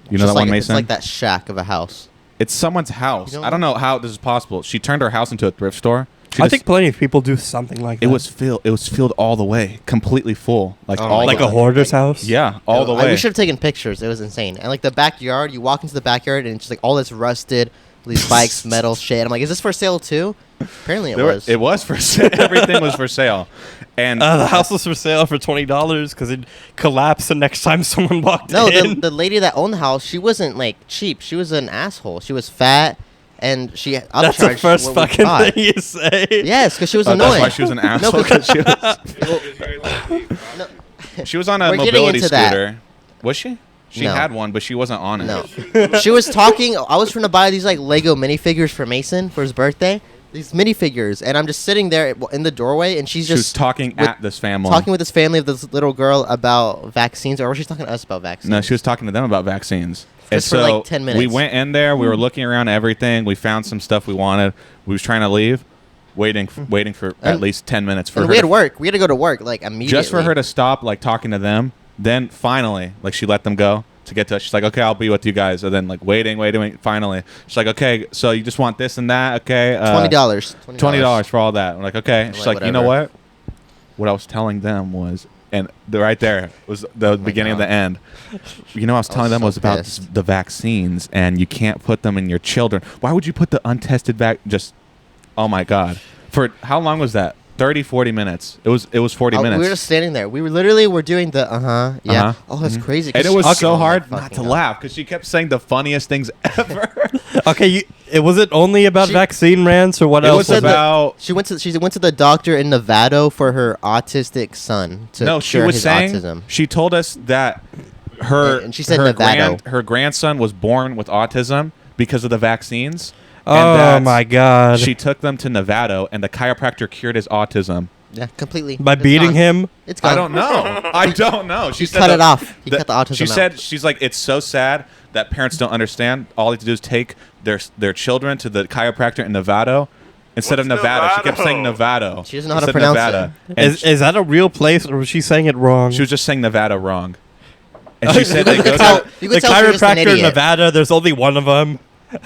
S2: You know that one, Mason?
S1: It's like that shack of a house.
S2: It's someone's house.
S1: You don't
S2: I don't know how this is possible. She turned her house into a thrift store. She
S4: I
S2: just-
S4: think plenty of people do something like that.
S2: it was filled. It was filled all the way, completely full, like
S1: Oh
S2: all
S1: my
S4: like
S2: the,
S4: a hoarder's house.
S2: yeah, all the
S1: I-
S2: way.
S1: we should have taken pictures. It was insane. And like the backyard, you walk into the backyard and it's just like all this rusted, these bikes, metal shit. I'm like, is this for sale too? Apparently it was.
S2: It was for sale. Everything was for sale, and
S4: The house was for sale for $20 because it collapsed the next time someone walked
S1: No,
S4: in.
S1: the lady that owned the house, she wasn't like cheap. She was an asshole. She was fat, and she upcharged.
S4: That's the first
S1: what we
S4: fucking
S1: thought.
S4: thing you say.
S1: Yes, because she was
S2: oh,
S1: annoying.
S2: that's why she was an asshole.
S1: No,
S2: 'cause she was,
S1: no,
S2: she was on a
S1: We're getting
S2: mobility
S1: into that.
S2: scooter. Was she? She
S1: No.
S2: had one, but she wasn't on it.
S1: no. She was talking. I was trying to buy these like Lego minifigures for Mason for his birthday. These minifigures, and I'm just sitting there in the doorway, and she's
S2: She was
S1: just
S2: talking
S1: with-
S2: at this family.
S1: talking with this family of this little girl about vaccines, or was she talking to us about vaccines?
S2: No, she was talking to them about vaccines. And
S1: Just for,
S2: so
S1: like, 10
S2: we
S1: minutes.
S2: went in there. We were looking around everything. We found some stuff we wanted. We was trying to leave, waiting for at
S1: And-
S2: least 10 minutes for
S1: And
S2: her.
S1: we had
S2: to-
S1: work. We had to go to work like immediately.
S2: just for her to stop like talking to them. Then finally, like she let them go to get to us. She's like, okay, I'll be with you guys. And then like waiting. Finally, she's like, okay, so you just want this and that? Okay,
S1: $20.
S2: $20 for all that. I'm like, okay. She's
S1: like,
S2: like, you know
S1: whatever.
S2: what? What I was telling them was, and right there was the beginning of the
S1: God.
S2: end. You know, I was telling them
S1: so
S2: was about
S1: pissed.
S2: the vaccines, and you can't put them in your children. Why would you put the untested Just, oh my God. For how long was that? 30, 40 minutes. It was 40 minutes.
S1: We were just standing there. We were doing the yeah.
S2: Uh-huh.
S1: Oh, that's crazy. 'cause
S2: And it
S1: she-
S2: was so
S1: Oh my
S2: hard not
S1: fucking
S2: to
S1: God.
S2: laugh because she kept saying the funniest things ever.
S4: Okay, was it only about
S1: She-
S4: vaccine rants or what
S2: It
S4: else?
S2: was
S1: said that-
S2: about.
S1: She went to the doctor in Nevada for her autistic son to
S2: No, she
S1: cure
S2: was
S1: his
S2: saying.
S1: autism.
S2: She told us that her
S1: And she said
S2: her,
S1: Nevada.
S2: her grandson was born with autism because of the vaccines.
S4: Oh
S2: and that
S4: my God!
S2: She took them to Nevada, and the chiropractor cured his autism.
S1: Yeah, completely.
S4: By
S1: It's
S4: beating
S1: gone.
S4: him.
S1: It's gone.
S2: I don't know. I don't know. She
S1: He
S2: said
S1: cut
S2: that
S1: it off. He cut the autism
S2: She
S1: out.
S2: said she's like it's so sad that parents don't understand. All they have to do is take their children to the chiropractor in Nevada. Instead of
S3: What's
S2: Nevada, she kept
S3: Nevada?
S2: saying Nevada.
S1: She doesn't know how to
S2: instead
S1: pronounce
S2: Nevada.
S1: it.
S2: And
S4: Is that a real place or was she saying it wrong?
S2: she was just saying Nevada wrong. And she said they
S1: You
S2: go
S1: could tell-
S2: to.
S1: you could
S4: the
S1: tell she was just an
S4: chiropractor in
S1: idiot.
S4: Nevada. There's only one of them.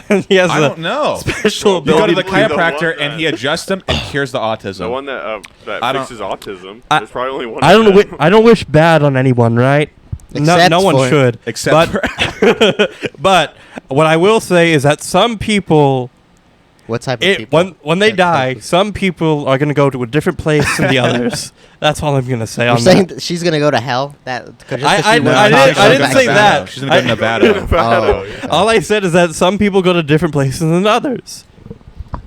S4: And he has
S2: I
S4: a
S2: don't know.
S4: special
S2: You go
S4: ability.
S2: to the
S3: Probably the
S2: chiropractor
S3: one
S2: and
S3: that-
S2: he adjusts them and cures the autism.
S3: The one that
S2: I don't-
S3: fixes autism.
S4: I-
S3: There's probably only one.
S4: I don't.
S3: of them.
S4: I don't wish bad on anyone, right?
S1: Except
S4: no one
S1: for-
S2: Except
S4: but, but what I will say is that some people
S1: What type of people?
S4: When they
S1: What type
S4: die,
S1: of-
S4: some people are gonna go to a different place than the others. That's all I'm gonna say
S1: You're
S4: on
S1: saying
S4: that.
S1: that she's gonna go to hell? That just 'cause
S4: I
S1: she went
S4: didn't-
S1: on top
S4: I
S1: of
S4: didn't
S1: the
S4: say
S1: vaccine.
S4: that.
S2: She's gonna go to Nevada.
S1: Oh.
S4: All I said is that some people go to different places than others.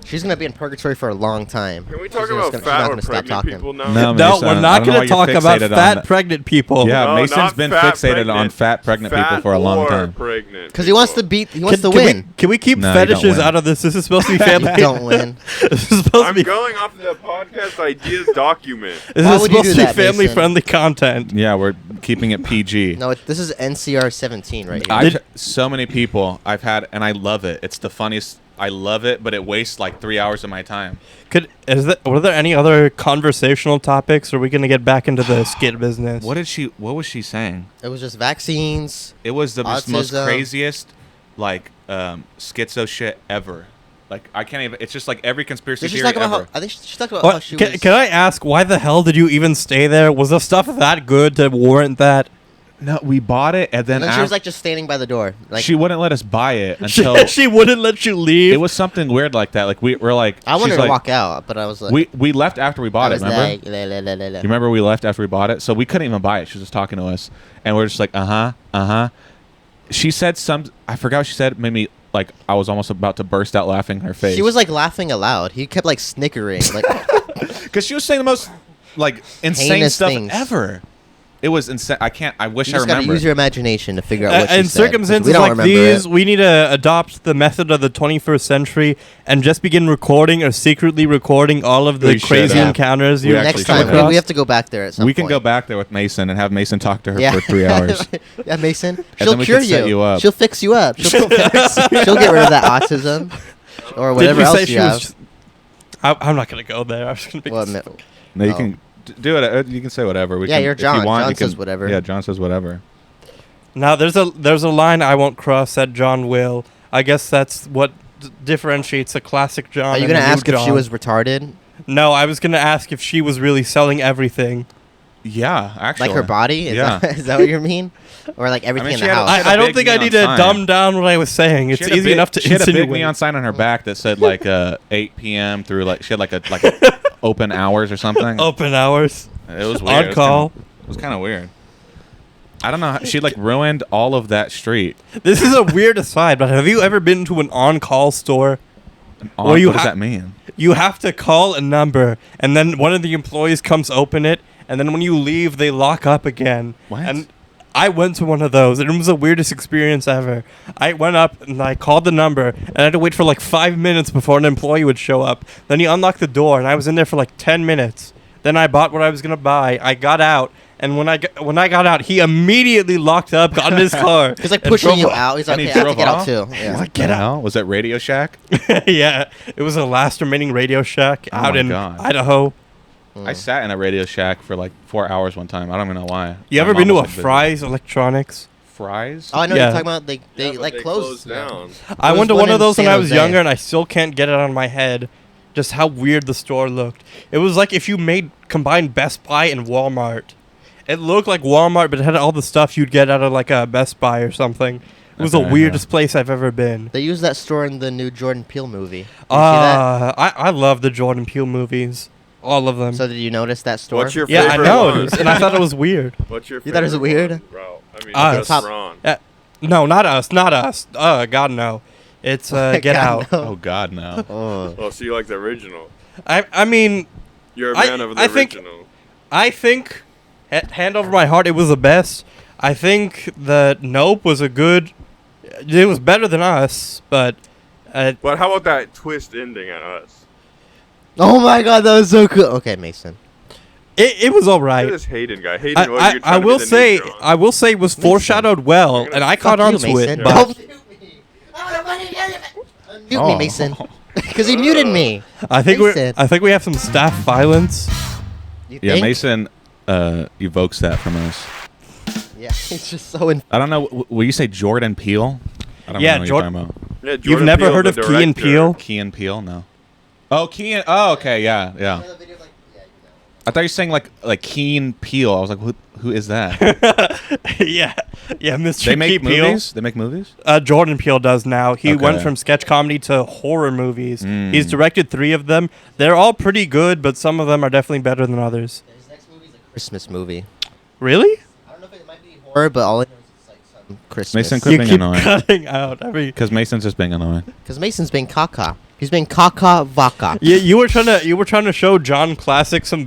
S1: She's gonna be in purgatory for a long time.
S3: Can we
S1: She's
S3: talk
S1: just
S3: about
S1: gonna- she's
S3: fat
S1: not
S3: or
S1: gonna stop
S3: pregnant
S1: talking.
S3: people now?
S2: No,
S4: No,
S2: Mason,
S4: we're
S2: I
S4: not
S2: don't know
S4: gonna
S2: why you're
S4: talk about
S2: fixated on
S4: fat
S2: that.
S4: pregnant people.
S2: Yeah,
S3: No,
S2: Mason's
S3: not
S2: been
S3: fat
S2: fixated on
S3: pregnant.
S2: fat pregnant people
S3: Fat
S2: for a long
S3: or
S2: time.
S3: pregnant
S1: Because he wants to
S3: people.
S1: beat. He wants to
S4: Can
S1: win.
S4: we keep
S2: No, you don't
S4: fetishes
S2: win.
S4: out of this? This is supposed to be family.
S1: You don't win.
S4: This is supposed to
S3: I'm
S4: be.
S3: going off the podcast ideas document.
S4: This
S1: Why
S4: is
S1: would you
S4: supposed
S1: do
S4: to be
S1: that,
S4: family-friendly content.
S2: Yeah, we're keeping it PG.
S1: No, this is NCR 17 right here.
S2: I've so many people I've had, and I love it. It's the funniest. I love it, but it wastes like 3 hours of my time.
S4: Were there any other conversational topics? Or are we gonna get back into the skit business?
S2: What was she saying?
S1: It was just vaccines.
S2: It was the most
S1: Autism.
S2: craziest, like, schizo shit ever. Like, I can't even. It's just like every conspiracy
S1: Did she
S2: theory
S1: talk about
S2: ever.
S1: how? I think she talked about
S4: What-
S1: how she
S4: can,
S1: was.
S4: can I ask why the hell did you even stay there? Was the stuff that good to warrant that?
S2: No, we bought it, and then
S1: And then she was like just standing by the door. Like
S2: she wouldn't let us buy it until
S4: She wouldn't let you leave.
S2: it was something weird like that. Like we're like,
S1: I wanted
S2: she's
S1: to
S2: like,
S1: walk out, but I was like,
S2: we left after we bought
S1: I
S2: it.
S1: was
S2: Remember?
S1: like, la, la, la, la, la.
S2: You remember we left after we bought it, so we couldn't even buy it. She was just talking to us, and we're just like, uh huh. She said I forgot what she said. Made me like I was almost about to burst out laughing in her face.
S1: She was like laughing aloud. He kept like snickering. Like
S2: because she was saying the most like insane
S1: Heinous
S2: stuff
S1: things.
S2: ever. It was insane. I can't. I wish
S1: you
S2: I
S1: just gotta
S2: remember.
S1: use your imagination to figure out what she
S4: in
S1: said. 'cause we
S4: circumstances
S1: don't
S4: like
S1: remember
S4: these,
S1: it.
S4: we need to adopt the method of the 21st century and just begin recording or secretly recording all of the
S2: We should,
S4: crazy
S2: yeah.
S4: encounters
S2: We
S4: you
S2: actually
S1: Next
S2: should.
S1: time
S2: Come
S1: we have to go back there at some
S2: We
S1: point.
S2: can go back there with Mason and have Mason talk to her
S1: Yeah.
S2: for 3 hours.
S1: Yeah, Mason.
S2: then
S1: She'll
S2: we
S1: cure
S2: can set you up.
S1: She'll fix you up. She'll get rid of that autism or
S4: Did
S1: whatever
S4: we say
S1: else
S4: she
S1: you
S4: was
S1: have.
S4: just- I'm not gonna go there. I was gonna be
S1: Well,
S2: No, you
S1: Oh.
S2: can do it. You can say whatever. We
S1: Yeah,
S2: can,
S1: you're
S2: if
S1: John.
S2: You want,
S1: John
S2: you can-
S1: says whatever.
S2: Yeah, John says whatever.
S4: Now there's a line I won't cross that John will. I guess that's what differentiates a classic John.
S1: Are you
S4: and
S1: gonna
S4: a new
S1: ask if she
S4: John.
S1: was retarded,
S4: No, I was gonna ask if she was really selling everything.
S2: Yeah, actually.
S1: like her body? Is,
S2: Yeah.
S1: is that what you mean? Or like everything in
S2: she
S1: the
S2: had a-
S1: house?
S2: She had
S4: I don't
S2: big
S4: think I
S2: neon
S4: need to
S2: sign.
S4: dumb down what I was saying. It's
S2: She had a
S4: easy
S2: big-
S4: enough to
S2: She had a big
S4: insinuate.
S2: neon sign on her back that said like 8 p.m. through like she had like a open hours or something.
S4: Open hours.
S2: It was weird.
S4: On call.
S2: It was kind of weird. I don't know. She like ruined all of that street.
S4: This is a weird aside, but have you ever been to an on-call store?
S2: On,
S4: Well, you
S2: what does
S4: ha-
S2: that mean?
S4: You have to call a number, and then one of the employees comes open it, and then when you leave, they lock up again.
S2: What?
S4: And I went to one of those, and it was the weirdest experience ever. I went up, and I called the number, and I had to wait for like 5 minutes before an employee would show up. Then he unlocked the door, and I was in there for like 10 minutes. Then I bought what I was going to buy. I got out, and when I got out, he immediately locked up, got in his car.
S1: He's like
S4: and
S1: pushing
S4: drove
S1: you
S4: off.
S1: out. He's like,
S2: And he
S1: okay, I have to
S2: drove
S1: get out
S2: off?
S1: too. Yeah.
S4: Like, get out.
S2: Was that Radio Shack?
S4: Yeah, it was the last remaining Radio Shack
S2: Oh
S4: out
S2: my
S4: in
S2: God.
S4: Idaho.
S2: I sat in a Radio Shack for like 4 hours one time. I don't even know why.
S4: You
S2: My
S4: ever been
S2: mom
S4: to a
S2: was busy.
S4: Fry's Electronics?
S2: Fries?
S1: Oh, I know
S4: Yeah.
S1: you're talking about. They
S3: Yeah, but
S1: like
S3: they
S1: closed
S3: down.
S4: I
S1: was
S4: went to
S1: one
S4: one of
S1: in
S4: those when
S1: San
S4: I was
S1: Jose.
S4: younger, and I still can't get it on my head. Just how weird the store looked. It was like if you combined Best Buy and Walmart. It looked like Walmart, but it had all the stuff you'd get out of like a Best Buy or something. It was the
S2: Okay,
S4: weirdest place I've ever been.
S1: They used that store in the new Jordan Peele movie. Did you see that?
S4: I love the Jordan Peele movies, all of them.
S1: So did you notice that store?
S3: What's your
S4: yeah, I
S3: favorite
S4: know,
S3: one?
S4: and I thought it was weird.
S3: What's your
S1: You thought it was
S3: favorite
S1: weird?
S3: one, bro? I mean,
S4: Uh,
S3: just
S1: top-
S3: Ron.
S4: No, not us. God no. It's Get
S1: God,
S4: Out.
S1: no.
S2: Oh God, no.
S1: Oh.
S3: Oh, so you like the original?
S4: I mean,
S3: You're a
S4: I-
S3: man of the
S4: I think-
S3: original.
S4: I think, hand over my heart, it was the best. I think that Nope was a good. It was better than Us, but
S3: But how about that twist ending at us?
S1: Oh my God, that was so cool. Okay, Mason.
S4: it was all
S3: Look at
S4: right.
S3: this Hayden guy. Hayden,
S4: I,
S3: what,
S4: I,
S3: you're
S4: I
S3: trying to
S4: will
S3: be the
S4: say
S3: neutron.
S4: I will say it was foreshadowed well,
S3: You're
S4: and I
S1: Fuck
S4: caught on
S1: you,
S4: to
S1: Mason.
S4: it. But
S1: Don't mute me. Mute me, Mason. Because he muted me.
S4: I think
S1: Mason.
S4: I think we have some staff violence.
S1: You
S2: Yeah,
S1: think?
S2: Mason evokes that from us.
S1: Yeah, he's just so in.
S2: I don't know. Will you say Jordan Peele? I don't
S4: Yeah,
S2: know what
S4: Jordan-
S2: you're talking
S3: Yeah,
S4: You've
S3: Jordan
S4: never
S3: Peele,
S4: heard
S3: the
S4: of Key and
S3: director.
S4: Peele?
S2: about. Key and Peele? No. Oh, Key and. Oh, okay. Yeah, yeah. I thought you were saying like Keen Peele. I was like, who is that?
S4: yeah, Mr.
S2: They make
S4: Peele.
S2: movies. They make movies.
S4: Jordan Peele does now. He
S2: Okay.
S4: went from sketch comedy to horror movies.
S2: Mm.
S4: He's directed 3 of them. They're all pretty good, but some of them are definitely better than others.
S1: His next movie is a Christmas movie.
S4: Really?
S1: I don't know if it might be horror, but all I know is it's like some Christmas.
S2: Mason Quit
S4: You
S2: being
S4: keep
S2: annoying.
S4: cutting out every.
S2: Because Mason's just being annoying.
S1: Because Mason's being caca. He's being caca vaca.
S4: Yeah, you were trying to show John Classic some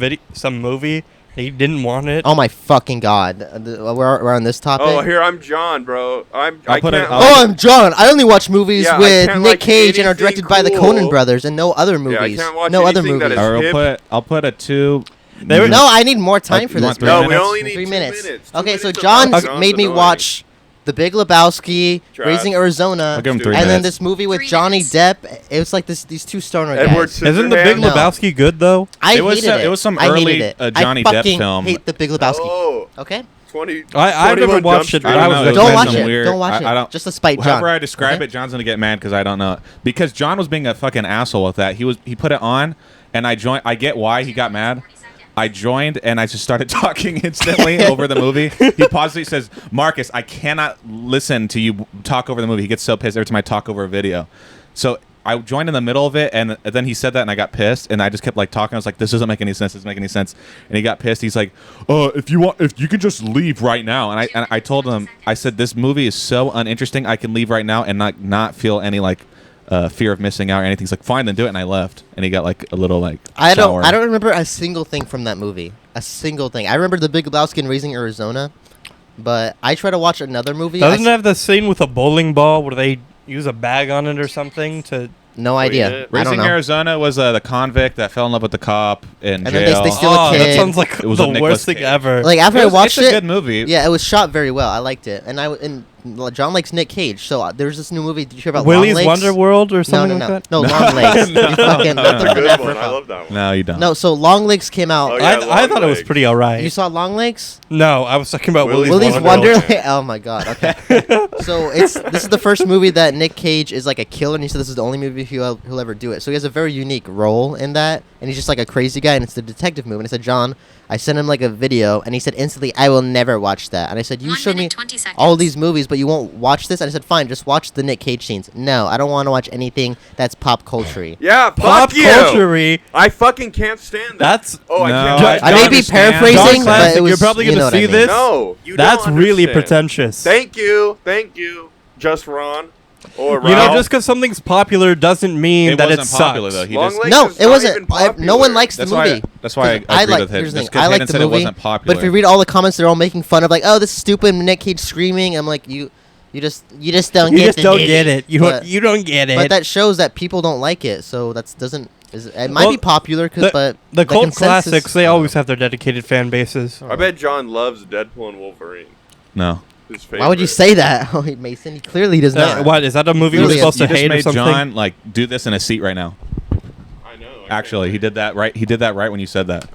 S4: movie. He didn't want it.
S1: Oh my fucking god. We're on this topic.
S3: Oh, here I'm John, bro. I
S2: put it-
S3: can't.
S2: I'll-
S1: Oh, I'm John. I only watch movies
S3: Yeah, I
S1: with
S3: can't
S1: Nick
S3: like
S1: Cage and are
S3: anything
S1: directed by the
S3: cool.
S1: Coen brothers and no other movies.
S3: I can't watch
S1: no other
S3: anything that
S1: movies.
S3: is-
S2: Or
S3: hip.
S2: I'll put a 2.
S1: No, I need more time for
S2: You
S1: this.
S2: want 3
S3: No,
S1: bro.
S3: we
S2: minutes?
S3: only need
S1: 3
S3: 2
S1: minutes.
S3: minutes. 2
S1: Okay,
S3: minutes
S1: so
S3: of
S1: John
S3: John's
S1: made me
S3: annoying.
S1: watch The Big Lebowski,
S3: Trash.
S1: Raising Arizona,
S2: I'll give him 3
S1: and then
S2: minutes.
S1: this movie with
S6: 3
S1: Johnny
S6: minutes.
S1: Depp. It was like these two stoner
S3: Edward
S1: guys.
S4: Isn't the Big
S3: Scissorhands?
S1: No.
S4: Lebowski good though?
S1: I
S2: It was
S1: hated
S2: some-
S1: it.
S2: it was some
S1: I hated
S2: early,
S1: it.
S2: Johnny
S1: I
S2: Depp
S1: fucking
S2: film.
S1: hate The Big Lebowski.
S3: Oh,
S1: Okay?
S3: 20.
S4: I've never
S3: 21
S4: watched
S3: Jump
S4: it,
S3: Street.
S4: but I was
S2: know, it
S1: Don't
S2: been
S1: watch
S2: some
S1: it.
S2: weird-
S1: Don't watch
S2: I
S1: it.
S2: don't-
S1: Just to spite John.
S2: However I describe
S1: Okay?
S2: it, John's gonna get mad because I don't know it. Because John was being a fucking asshole with that. He put it on, and I joined. I get why he got mad. I joined and I just started talking instantly over the movie. He pauses. He says, "Marcus, I cannot listen to you talk over the movie." He gets so pissed every time I talk over a video. So I joined in the middle of it, and then he said that, and I got pissed, and I just kept like talking. I was like, "This doesn't make any sense. This doesn't make any sense." And he got pissed. He's like, if you could just leave right now." And I told him, I said, "This movie is so uninteresting. I can leave right now and not feel any like fear of missing out or anything." He's like, "Fine, then do it." And I left, and he got like a little like sour.
S1: I don't remember a single thing from that movie. A single thing. I remember The Big Lebowski and Raising Arizona, but I try to watch another movie.
S4: Doesn't it have the scene with a bowling ball where they use a bag on it or something to?
S1: No idea.
S3: yeah.
S1: I don't
S2: Raising
S1: know.
S2: Arizona was the convict that fell in love with the cop in
S1: And
S2: jail.
S1: then they steal a
S4: Oh, that
S1: kid.
S4: sounds like
S2: It was
S4: the
S2: a Nicolas
S4: worst thing
S2: Cage.
S4: ever.
S1: Like after I watched
S2: it's a
S1: it,
S2: good movie.
S1: yeah, it was shot very well. I liked it, and John likes Nick Cage, so there's this new movie. Did you hear about
S4: Willy's
S1: Long Legs?
S4: Wonder World or
S1: No,
S4: something
S1: no,
S4: like
S1: no,
S4: that.
S1: no, Long Legs. You fucking
S3: That's a
S1: nothing
S3: good
S1: for
S3: one. I
S1: that.
S3: love that one.
S2: No, you don't.
S1: No, so Long Legs came out.
S3: Oh, yeah.
S4: I thought it was
S3: Legs.
S4: pretty alright.
S1: You saw Long Legs?
S4: No, I was talking about
S3: Willy's
S4: Willy's,
S1: Willy's
S3: Wonderland.
S1: Wonderland. Oh my god. Okay. So this is the first movie that Nick Cage is like a killer, and he said this is the only movie he'll ever do it. So he has a very unique role in that, and he's just like a crazy guy, and it's the detective movie. And I said, John, I sent him like a video, and he said instantly, I will never watch that. And I said, you
S6: 1
S1: showed me
S6: minute, 20 seconds.
S1: all these movies, but you won't watch this. And I said, fine, just watch the Nick Cage scenes. No, I don't want to watch anything that's pop culture.
S3: Yeah,
S4: Pop
S3: fuck you.
S4: culture.
S3: I fucking can't stand that.
S4: That's
S3: Oh, I
S2: No,
S3: can't.
S2: I-
S3: watch
S1: I
S2: don't
S1: may be
S2: understand.
S1: paraphrasing,
S4: John
S1: but
S4: Classic,
S1: it was.
S4: you're probably
S1: you
S4: gonna
S1: know what
S4: see
S1: I mean.
S4: this.
S3: No, you
S4: That's
S3: don't
S4: really
S3: understand.
S4: pretentious.
S3: Thank you, just Ron or Ralph.
S4: You know, just because something's popular doesn't mean
S2: It
S4: that
S2: wasn't
S4: it sucks.
S2: popular though. He
S3: Long
S2: just,
S3: Legs
S1: No,
S3: is
S1: it
S3: not
S1: wasn't.
S3: even
S1: No one
S3: popular.
S1: likes the
S2: that's why.
S1: movie.
S2: That's why I
S1: 'Cause
S2: agreed
S1: like.
S2: with him.
S1: Here's the
S2: Just
S1: thing.
S2: 'cause
S1: I like
S2: Hayden
S1: the
S2: said
S1: movie,
S2: it wasn't popular.
S1: but if you read all the comments, they're all making fun of like, oh, this is stupid Nick Cage screaming. I'm like, you just don't
S4: You
S1: get
S4: just
S1: the
S4: don't
S1: movie.
S4: get it. You
S1: But-
S4: don't get it.
S1: But that shows that people don't like it, so that doesn't. It might
S4: Well,
S1: be popular, but
S4: the cult
S1: consensus-
S4: classics, they always have their dedicated fan bases.
S3: I bet John loves Deadpool and Wolverine.
S2: no.
S3: His favorite.
S1: Why would you say that? Oh, Mason, he clearly does not.
S4: What is that a movie
S1: You
S4: we're
S1: just-
S4: supposed
S2: You
S4: to
S2: just
S4: hate or
S2: made
S4: something?
S2: John like do this in a seat right now.
S3: I know.
S2: Actually, he did that right. He did that right when you said that.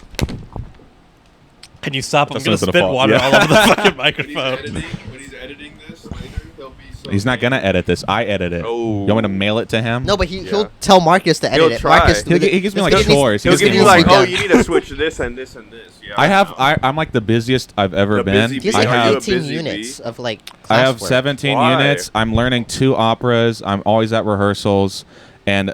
S4: Can you stop? I'm
S2: That's
S4: gonna
S2: not the
S4: spit
S2: fault.
S4: water
S2: Yeah.
S4: all over the fucking
S3: When he's
S4: microphone.
S3: editing this later, he'll be so
S2: He's not gonna edit this. I edit it.
S3: Oh.
S2: You want me to mail it to him?
S1: No, but
S3: Yeah.
S1: he'll tell Marcus to edit
S3: He'll
S1: it.
S3: try.
S1: Marcus,
S2: He gives me like
S1: this needs-
S2: chores. He
S3: He'll
S2: just
S3: give
S2: gives
S3: you
S2: me
S3: like,
S2: more
S3: oh,
S1: done.
S3: you need to switch this and this and this. Yeah,
S2: I have.
S3: know.
S2: I'm like the busiest I've ever
S3: The
S2: been.
S3: busy
S1: He has
S3: bee.
S1: like
S2: I
S3: Are you a
S2: have.
S1: 18
S3: busy
S1: units
S3: bee?
S1: of like.
S2: I have
S1: classwork.
S2: 17
S3: Why?
S2: units. I'm learning 2 operas. I'm always at rehearsals, and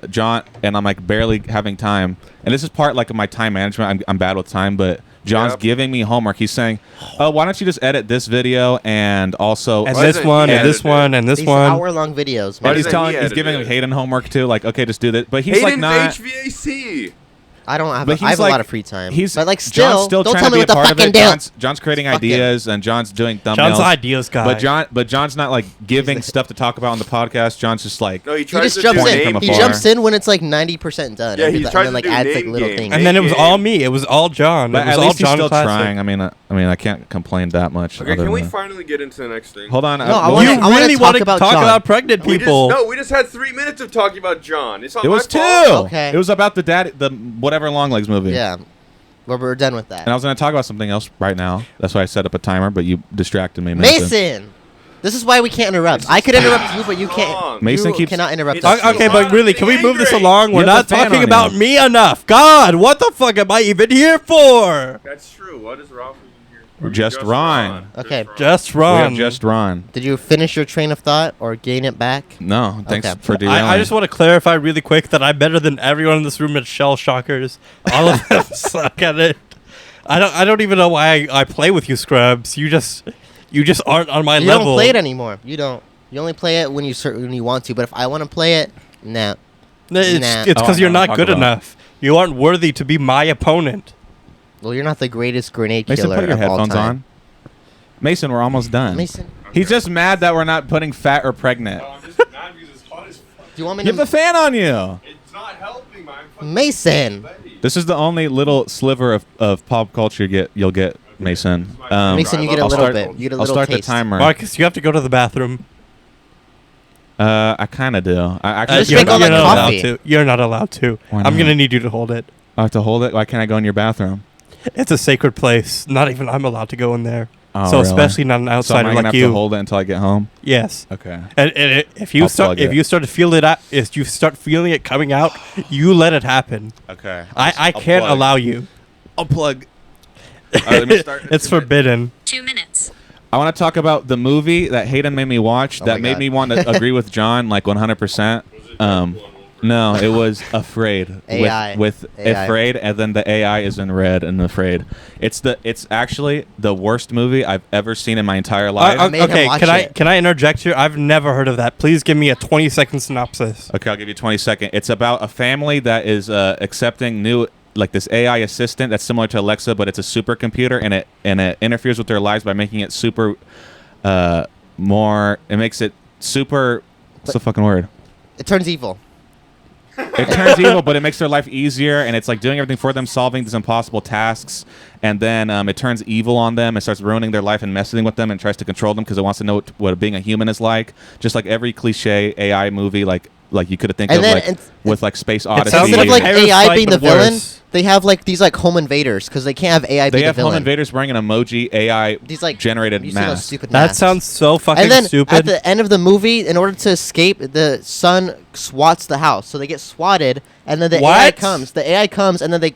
S2: I'm like barely having time. And this is part like of my time management. I'm bad with time, but John's
S3: Yep.
S2: giving me homework. He's saying, "Oh, why don't you just edit this video and also?"
S4: And
S3: Why
S4: this
S3: doesn't
S4: one,
S3: he
S4: and this
S3: edit it?
S4: one, and this
S1: These
S4: one.
S1: hour-long videos.
S3: Why
S2: and he's
S3: doesn't he
S2: he's
S3: edit
S2: giving
S3: it?
S2: Hayden homework too. Like, okay, just do this. But he's like
S3: Hayden's
S2: not.
S3: HVAC.
S1: I don't have.
S2: But
S1: I have
S2: he's
S1: a
S2: like-
S1: lot of free time.
S2: He's
S1: but like
S2: John's still
S1: don't
S2: trying
S1: tell
S2: to
S1: me
S2: be
S1: what
S2: a
S1: the
S2: part of
S1: fucking
S2: it.
S1: deal.
S2: John's creating
S1: Fucking-
S2: ideas and John's doing thumbnails.
S4: John's the ideas guy.
S2: But John's not like giving stuff to talk about on the podcast. John's just like,
S3: No, he
S1: He
S3: tries
S1: just
S3: to
S1: jumps
S3: do
S2: point
S1: in.
S3: name
S2: from
S1: He
S2: afar.
S1: jumps in when it's like 90% done.
S3: Yeah,
S1: and
S3: he
S1: then,
S3: tries to
S1: like
S3: do
S1: adds like
S3: name
S1: little
S3: game.
S1: things.
S4: And then it was
S3: Game.
S4: all me. It was all John.
S2: but
S4: It was
S2: at
S4: all
S2: least he's
S4: John
S2: still
S4: Classic.
S2: trying. I mean, I can't complain that much.
S3: Okay,
S2: other
S3: can we
S2: than-
S3: finally get into the next thing?
S2: Hold on.
S1: No, I
S2: what
S1: wanna-
S2: was-
S4: You
S1: I wanna
S4: really
S1: talk
S4: want to
S1: about
S4: talk
S1: John.
S4: about pregnant
S3: We
S4: people?
S3: we just had 3 minutes of talking about John. It's not
S2: It
S3: my
S2: was 2.
S3: fault.
S1: Okay.
S2: It was about the whatever Longlegs movie.
S1: Yeah, well, we're done with that.
S2: And I was going to talk about something else right now. That's why I set up a timer, but you distracted me.
S1: Mason. This is why we can't interrupt. I could interrupt you, but you can't.
S3: Wrong.
S2: Mason
S1: you
S2: keeps-
S1: cannot interrupt
S3: It's
S1: us.
S4: Okay, but really, can we move this
S3: Angry.
S4: along? We're
S2: You
S4: not
S2: have the fan
S4: talking
S2: on
S4: about
S2: you.
S4: me enough. God, what the fuck am I even here for?
S3: That's true. What is Ralph even here?
S2: Just Ron.
S1: Okay.
S4: Just
S2: We have
S4: Ron.
S2: just Ron.
S1: Did you finish your train of thought or gain it back?
S2: No, thanks
S1: Okay.
S2: for derailing.
S4: I just want to clarify really quick that I'm better than everyone in this room at Shell Shockers. All of them suck at it. I don't even know why I play with you scrubs. You just aren't on my
S1: You
S4: level.
S1: don't play it anymore. You don't. You only play it when you want to. But if I want to play it, nah.
S4: It's
S1: Nah.
S4: because
S2: Oh, I
S4: you're
S2: know what
S4: not
S2: I'm
S4: good
S2: talking about.
S4: enough. You aren't worthy to be my opponent.
S1: Well, you're not the greatest grenade
S2: Mason,
S1: killer
S2: put your
S1: of all
S2: headphones
S1: time.
S2: on. Mason, we're almost done.
S1: Mason,
S2: He's just mad that we're not putting fat or pregnant.
S3: I'm just mad because it's hot as fuck.
S1: do you want me
S2: You have
S1: to?
S2: the fan on you.
S3: It's not helping, man.
S1: Mason.
S2: This is the only little sliver of pop culture you'll get, Mason.
S1: Mason, you get a
S2: I'll
S1: little
S2: start-
S1: bit. You get a
S2: I'll
S1: little
S2: start
S1: taste.
S2: the timer.
S4: Marcus, you have to go to the bathroom.
S2: I kind of do. I actually
S1: Just
S4: you're
S1: drink all
S4: you're
S1: that
S4: not
S1: coffee.
S4: allowed to. You're not allowed to.
S2: Why
S4: I'm
S2: not?
S4: gonna need you to hold it.
S2: I have to hold it. Why can't I go in your bathroom?
S4: It's a sacred place. Not even I'm allowed to go in there.
S2: Oh,
S4: So
S2: really?
S4: especially not an
S2: So am
S4: outsider
S2: I gonna
S4: like
S2: have
S4: you.
S2: to hold it until I get home?
S4: Yes.
S2: Okay.
S4: And if you
S2: I'll
S4: start
S2: plug
S4: if
S2: it.
S4: you start to feel it out, if you start feeling it coming out, you let it happen.
S2: Okay.
S4: I can't allow you.
S2: I'll plug. Let me start.
S4: It's forbidden.
S6: 2 minutes.
S2: I want to talk about the movie that Hayden made me watch
S1: Oh
S2: that
S1: my
S2: made
S1: God.
S2: me want to agree with John like 100%. No, it was Afraid.
S1: AI.
S2: With
S1: AI.
S2: Afraid, and then the AI is in red and Afraid. It's actually the worst movie I've ever seen in my entire life.
S1: made him
S4: Okay,
S1: watch it.
S4: can I interject here? I've never heard of that. Please give me a 20-second synopsis.
S2: Okay, I'll give you 20 seconds. It's about a family that is accepting new, like this AI assistant that's similar to Alexa, but it's a supercomputer, and it interferes with their lives by making it super, more. It makes it super. What's the fucking word?
S1: It turns evil.
S2: It turns evil, but it makes their life easier, and it's like doing everything for them, solving these impossible tasks, and then it turns evil on them and starts ruining their life and messing with them and tries to control them because it wants to know what being a human is like. Just like every cliche AI movie, like you could have think
S1: And
S2: of
S1: then
S2: like
S1: it's-
S2: with like Space Odyssey.
S4: sounds
S1: Instead of like
S4: Parasite,
S1: AI being the
S4: but
S1: villain,
S4: worse.
S1: they have like these like home invaders because they can't have AI be
S2: they
S1: the
S2: have home
S1: villain.
S2: invaders wearing an emoji AI
S1: These like
S2: generated
S1: you see those
S2: mask.
S1: stupid
S4: That
S1: masks.
S4: sounds so fucking
S1: And then
S4: stupid.
S1: at the end of the movie, in order to escape, the son swats the house, so they get swatted, and then the AI
S4: What?
S1: comes. The AI comes, and then they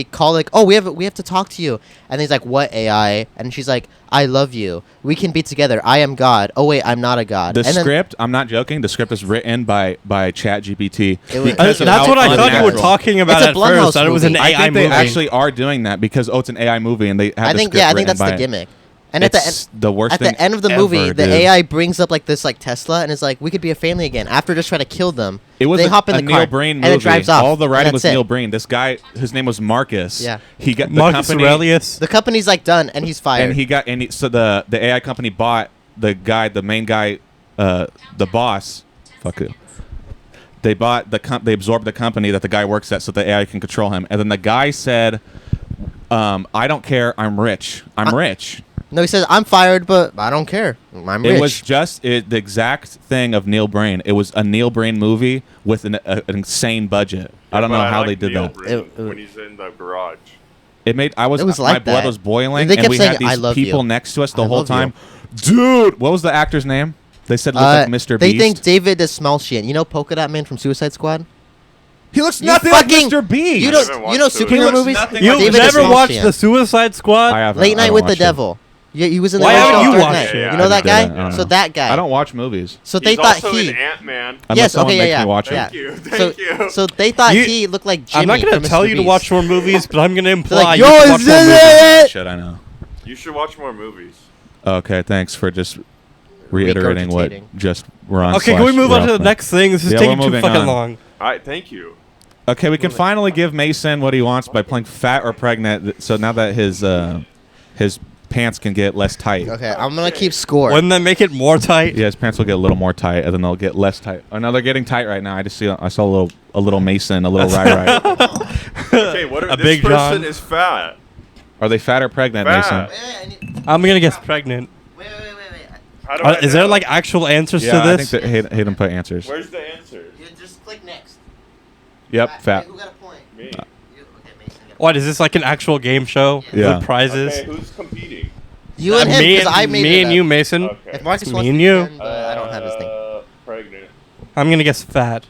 S1: call like, oh, we have to talk to you, and he's like, what AI? And she's like, I love you. We can be together. I am God. Oh wait, I'm not a god.
S2: The
S1: and then
S2: script, I'm not joking. The script is written by ChatGPT.
S1: It was-
S2: because of
S4: that's
S2: how
S4: what I thought you were
S2: unnatural.
S4: talking about
S1: It's a
S4: at
S1: Blumhouse
S4: first. That it was an
S1: movie.
S2: I
S4: AI
S2: think
S4: movie.
S2: they actually are doing that because it's an AI movie and they have
S1: I
S2: the
S1: think
S2: script
S1: I think
S2: written
S1: that's the
S2: by-
S1: gimmick. And at
S2: It's the worst
S1: at
S2: thing
S1: the end of the
S2: ever,
S1: movie, the
S2: dude.
S1: AI brings up like this like Tesla and is like, we could be a family again. After just trying to kill them,
S2: It was
S1: they
S2: a,
S1: hop in
S2: a
S1: the
S2: Neil
S1: car
S2: Breen
S1: and
S2: movie.
S1: it drives off.
S2: All the
S1: and
S2: writing
S1: that's
S2: was Neil
S1: it.
S2: Breen. This guy, his name was Marcus.
S1: Yeah.
S2: He got the
S4: Marcus
S2: company,
S4: Aurelius.
S1: The company's like done, and he's fired.
S2: and he got and he, so the AI company bought the main guy, the boss. Fuck it. They bought they absorbed the company that the guy works at, so the AI can control him. And then the guy said, "I don't care. I'm rich. I'm rich."
S1: No, he says, I'm fired, but I don't care. I'm rich.
S2: It was just the exact thing of Neil Breen. It was a Neil Breen movie with an insane budget. I don't know
S3: But
S2: how
S3: like
S2: they did
S3: Neil
S2: that.
S3: Breen
S1: It-
S3: when he's in the garage.
S2: It made
S1: It was
S2: my
S1: like
S2: blood
S1: that.
S2: was boiling,
S1: They
S2: and
S1: kept
S2: we
S1: saying,
S2: had these
S1: "I love
S2: people
S1: you.
S2: next to us the
S1: I
S2: whole
S1: love you."
S2: time. Dude, what was the actor's name? They said it looked like Mr.
S1: They
S2: Beast.
S1: think David Desmalchian. You know Polka Dot Man from Suicide Squad?
S2: he looks
S1: You
S2: nothing
S1: fucking-
S2: like Mr. Beast.
S1: You
S3: I haven't
S1: know
S3: watched
S1: superhero
S3: Suicide
S1: movies?
S2: Squad.
S4: You've
S1: David
S4: never watched
S1: Desmalchian.
S4: the Suicide Squad?
S2: I haven't.
S1: Late
S2: I
S1: Night
S2: don't
S1: with the
S2: watch it.
S1: Devil. Yeah, he was in the
S4: Why
S1: original
S4: haven't you
S1: Dark
S4: watched
S1: Knight.
S4: it?
S1: You know
S2: I
S1: that
S2: didn't get it. I
S1: guy?
S2: don't
S1: So
S2: know.
S1: that guy.
S2: I don't watch movies.
S1: So they
S3: He's
S1: thought
S3: also
S1: he.
S3: in Ant-Man.
S2: Unless
S1: Yes.
S2: someone
S1: Okay.
S2: makes
S1: Yeah.
S2: me watch
S1: yeah.
S2: it.
S3: you,
S1: So,
S3: thank you.
S1: so they thought
S4: You-
S1: he looked like Jimmy.
S4: I'm not going
S1: from
S4: to tell
S1: Mr.
S4: you to
S1: Beast.
S4: watch more movies, but I'm going to imply
S1: like,
S4: you should
S1: "Yours
S4: watch more
S1: is
S4: movies.
S1: it?"
S2: Shit, I know.
S3: You should watch more movies.
S2: Okay, thanks for just reiterating what
S1: Regurgitating.
S2: just Ron.
S4: Okay, can we move on to the next thing? This is
S2: Yeah, we're
S4: taking too
S2: moving
S4: fucking
S2: on.
S4: long.
S3: All right, thank you.
S2: Okay, we can finally give Mason what he wants by playing fat or pregnant. So now that his pants can get less tight.
S1: Okay, I'm gonna keep score.
S4: Wouldn't that make it more tight?
S2: Yeah, his pants will get a little more tight, and then they'll get less tight. Oh no, they're getting tight right now. I saw a little Mason, a little Rai.
S3: Okay, what
S4: A
S3: if this
S4: big
S3: person
S4: John.
S3: is fat?
S2: Are they fat or pregnant,
S3: Fat.
S2: Mason?
S4: I'm going to guess pregnant.
S1: Wait.
S3: How do I
S4: Is there
S3: know?
S4: like actual answers
S2: Yeah,
S4: to
S2: I
S4: this?
S2: think that Hayden put answers.
S3: Where's the answer?
S1: Just click next.
S2: Yep, fat.
S1: Who got a point?
S3: Me.
S1: Okay, Mason.
S4: What, is this like an actual game show
S2: Yeah.
S4: with prizes?
S3: Okay, who's competing?
S1: You and him,
S4: me
S1: because I made
S4: me
S1: it
S4: and
S1: up.
S4: you, Mason.
S3: Okay.
S1: If Marcus
S4: Me
S1: wants
S4: and
S1: to
S4: you.
S1: pretend, but I don't have his thing.
S3: Pregnant.
S4: I'm gonna guess fat.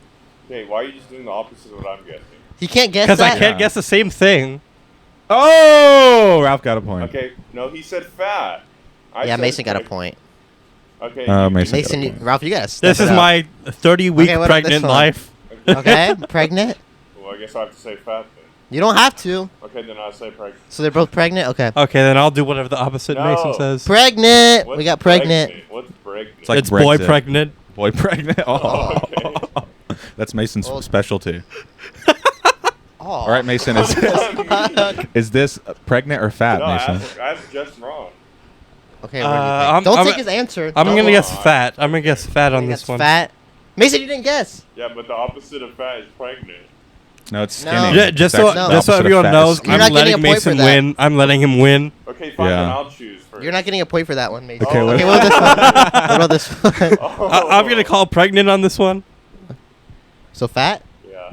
S3: Okay, why are you just doing the opposite of what I'm guessing?
S1: He can't guess
S4: Because
S1: that.
S4: I can't guess the same thing.
S2: Oh, Ralph got a point.
S3: Okay, no, he said fat. I
S1: Yeah,
S3: said
S1: Mason got a
S3: preg-
S1: point.
S3: Okay.
S2: Mason.
S1: Mason,
S2: got a point.
S1: Ralph, you gotta step
S4: This
S1: it
S4: is
S1: up.
S4: my 30-week
S1: Okay, what about this
S4: pregnant
S1: one?
S4: life.
S1: Okay, pregnant.
S3: Well, I guess I have to say fat then.
S1: You don't have to.
S3: Okay, then I'll say pregnant.
S1: So they're both pregnant. Okay.
S4: Okay, then I'll do whatever the opposite
S3: No.
S4: Mason says.
S1: Pregnant.
S3: What's
S1: We got pregnant.
S3: What's pregnant?
S2: It's like
S4: It's boy
S2: Brexit.
S4: pregnant.
S2: Boy pregnant. Oh,
S3: okay.
S2: that's Mason's
S1: Oh.
S2: specialty.
S1: Oh.
S2: All right, Mason. Is this pregnant or fat,
S3: No,
S2: Mason?
S3: ask just wrong.
S1: Okay. What do you
S4: I'm-
S1: think? Don't
S4: I'm-
S1: take his answer.
S4: I'm
S1: Don't.
S4: gonna guess
S3: on.
S4: fat. I'm gonna guess fat on
S1: Think
S4: this
S1: that's
S4: one.
S1: Fat. Mason, you didn't guess.
S3: Yeah, but the opposite of fat is pregnant.
S2: No, it's
S1: No.
S2: skinny.
S4: Yeah, just
S2: It's
S4: so
S2: actually
S1: No.
S2: the
S4: just so
S2: opposite of
S4: everyone
S2: fat is
S4: knows,
S2: skinny.
S1: You're not
S4: I'm
S1: getting
S4: letting
S1: a point for
S4: Mason
S1: that.
S4: win. I'm letting him win.
S3: Okay, fine,
S2: Yeah.
S3: then I'll choose first.
S1: You're not getting a point for that one, Mason.
S2: Okay,
S3: Oh.
S2: what-
S1: Okay, what about this one? What about this one?
S3: Oh.
S4: I'm gonna call pregnant on this one.
S1: So fat?
S3: Yeah.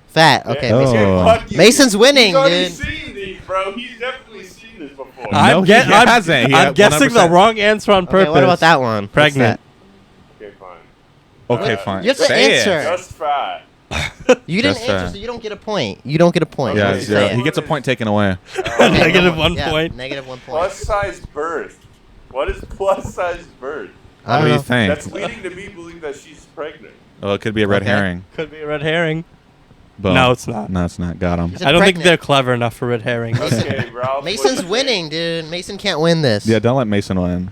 S1: Fat. Okay,
S3: Yeah.
S1: Mason.
S2: Oh.
S3: Fuck you.
S1: Mason's winning,
S3: He's already
S1: dude.
S3: seen these, bro. He's definitely seen this before.
S2: No, he hasn't. He
S4: I'm
S2: had
S4: guessing the
S2: 100%.
S4: wrong answer on purpose.
S1: Okay, what about that one? What's
S4: Pregnant.
S3: Okay, fine.
S2: Okay,
S3: Uh,
S2: fine.
S1: You have to
S2: Say
S1: answer.
S2: It.
S3: Just fat.
S1: that? You didn't
S2: Just
S1: answer,
S2: fat.
S1: so you don't get a point. You don't get a point.
S2: Yeah,
S3: Okay,
S1: Just
S2: zero.
S1: say it.
S2: He gets a point taken away.
S4: Negative 1
S1: Yeah,
S4: point.
S1: Negative 1 point.
S3: Plus size birth. What is plus size birth?
S1: I
S2: What
S1: don't
S2: do you
S1: know.
S2: think?
S3: That's leading to me believe that she's pregnant.
S2: Oh, it could be a red
S1: Okay.
S2: herring.
S4: Could be a red herring.
S2: Boom.
S4: No, it's not.
S2: No, it's not. Got him.
S1: Is it
S4: I don't think
S1: pregnant?
S4: they're clever enough for red herrings.
S3: Okay, Ralph.
S1: Mason's
S3: what's your
S1: winning, dude. Mason can't win this.
S2: Yeah, don't let Mason win.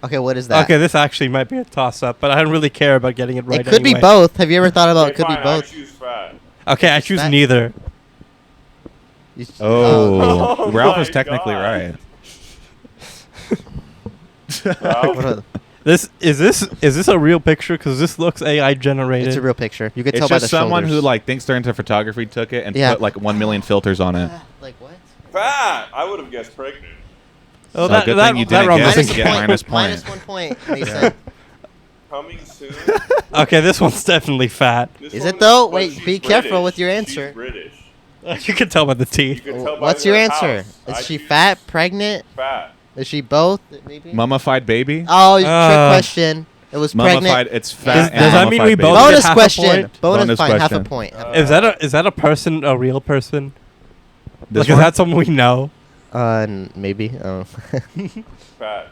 S1: Okay, what is that?
S4: Okay, this actually might be a toss-up, but I don't really care about getting it right.
S1: It could be
S4: anyway.
S1: both. Have you ever thought about
S3: Okay,
S1: it could be
S3: fine,
S1: both?
S3: I choose fat.
S4: Okay, I choose
S1: Fat.
S4: neither.
S1: You-
S2: Oh,
S3: Oh
S2: Ralph
S3: my
S2: is technically
S3: God.
S2: right.
S3: Ralph,
S1: What are-
S4: Is this a real picture? Because this looks AI generated.
S1: It's a real picture. You could
S2: It's
S1: tell by the
S2: just someone who
S1: shoulders.
S2: like thinks they're into photography took it and
S1: Yeah.
S2: put like 1 million filters on it.
S1: Like what?
S3: fat. I would have guessed pregnant.
S4: Oh,
S2: So
S4: that
S2: good
S4: that,
S2: thing you
S4: that
S2: didn't
S4: round
S2: guess
S4: doesn't
S2: and get
S4: count.
S2: minus point.
S1: Minus 1 point, Mason.
S3: Coming soon.
S4: Okay, this one's definitely fat.
S3: This
S1: Is
S3: one
S1: it though?
S3: but
S1: Wait,
S3: she's
S1: be careful
S3: British.
S1: with your
S3: She's
S1: answer.
S3: British.
S4: You can tell by the
S3: You
S4: teeth.
S3: can tell by
S1: What's your
S3: her
S1: answer?
S3: house.
S1: Is
S3: I
S1: she
S3: choose
S1: fat, pregnant?
S3: Fat.
S1: Is she both? Maybe.
S2: Mummified baby?
S1: Oh, trick
S4: Uh,
S1: question. It was
S2: Mummified.
S1: pregnant.
S2: It's
S4: Does-
S2: fat. and
S4: does that mean we
S2: mummified
S4: both
S2: baby.
S4: get
S1: Bonus
S4: half a
S1: question.
S4: point?
S2: Bonus
S1: Fine, half a
S2: question.
S1: point.
S4: Is that a person, a real person?
S2: This
S4: Like, is
S2: one?
S4: that someone we know?
S1: Maybe. Oh.
S3: Fat.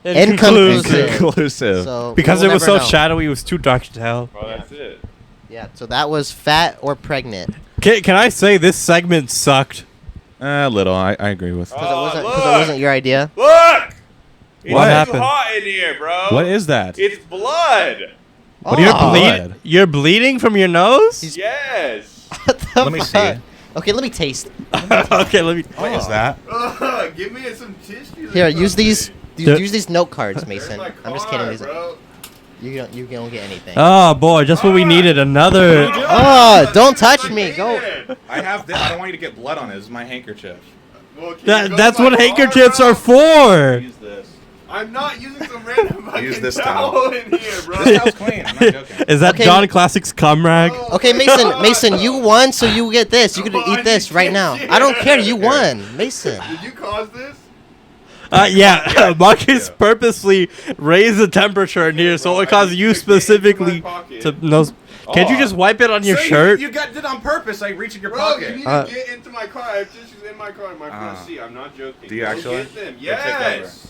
S1: Inconclusive.
S2: Inclusive.
S1: So
S4: Because
S1: we'll
S4: it was
S1: never
S4: so
S1: know.
S4: shadowy, it was too dark to tell.
S3: Oh, that's it.
S1: Yeah. So that was fat or pregnant.
S4: Can I say this segment sucked?
S2: A little. I agree with.
S1: Because it
S3: look.
S1: wasn't your idea.
S3: Look! It's
S2: What
S3: too
S4: happened?
S3: hot in here, bro.
S2: What is that?
S3: It's blood.
S2: What are you
S1: Oh.
S2: bleed?
S4: You're bleeding from your nose?
S3: Yes.
S1: What the
S2: Let me
S1: fuck?
S2: see.
S1: Okay, let me taste.
S4: Okay, let me.
S2: What is that?
S3: Give me some tissue.
S1: Here, use these.
S4: There-
S1: Use these note cards, Mason. I'm just kidding. You don't get anything.
S4: Oh boy, just what we needed. Another.
S1: Oh, don't touch me. Go.
S2: I have this. I don't want you to get blood on it. This is my handkerchief.
S4: That's what handkerchiefs are for.
S2: Use this.
S3: I'm not using some random fucking
S2: Use this
S3: towel in here, bro.
S2: This towel's clean. I'm not joking.
S4: Is that
S1: Okay.
S4: John Classic's cum rag?
S1: Okay, Mason, you won, so you get this. You could
S3: Oh,
S1: eat this
S3: you
S1: right
S3: can't
S1: now.
S3: shit.
S1: I don't care. You won, Mason.
S3: Did you cause this?
S4: Yeah, Marcus purposely raised the temperature in here so it caused you specifically to no. Can't you just wipe it on your shirt?
S2: You got did on purpose. Like reach in your
S3: Bro, you need
S1: Uh,
S3: to get into my car. I have tissues in my car in my front seat. I'm not joking.
S2: Do you
S3: Go
S2: actually?
S3: Get them.
S2: Go take
S3: Yes.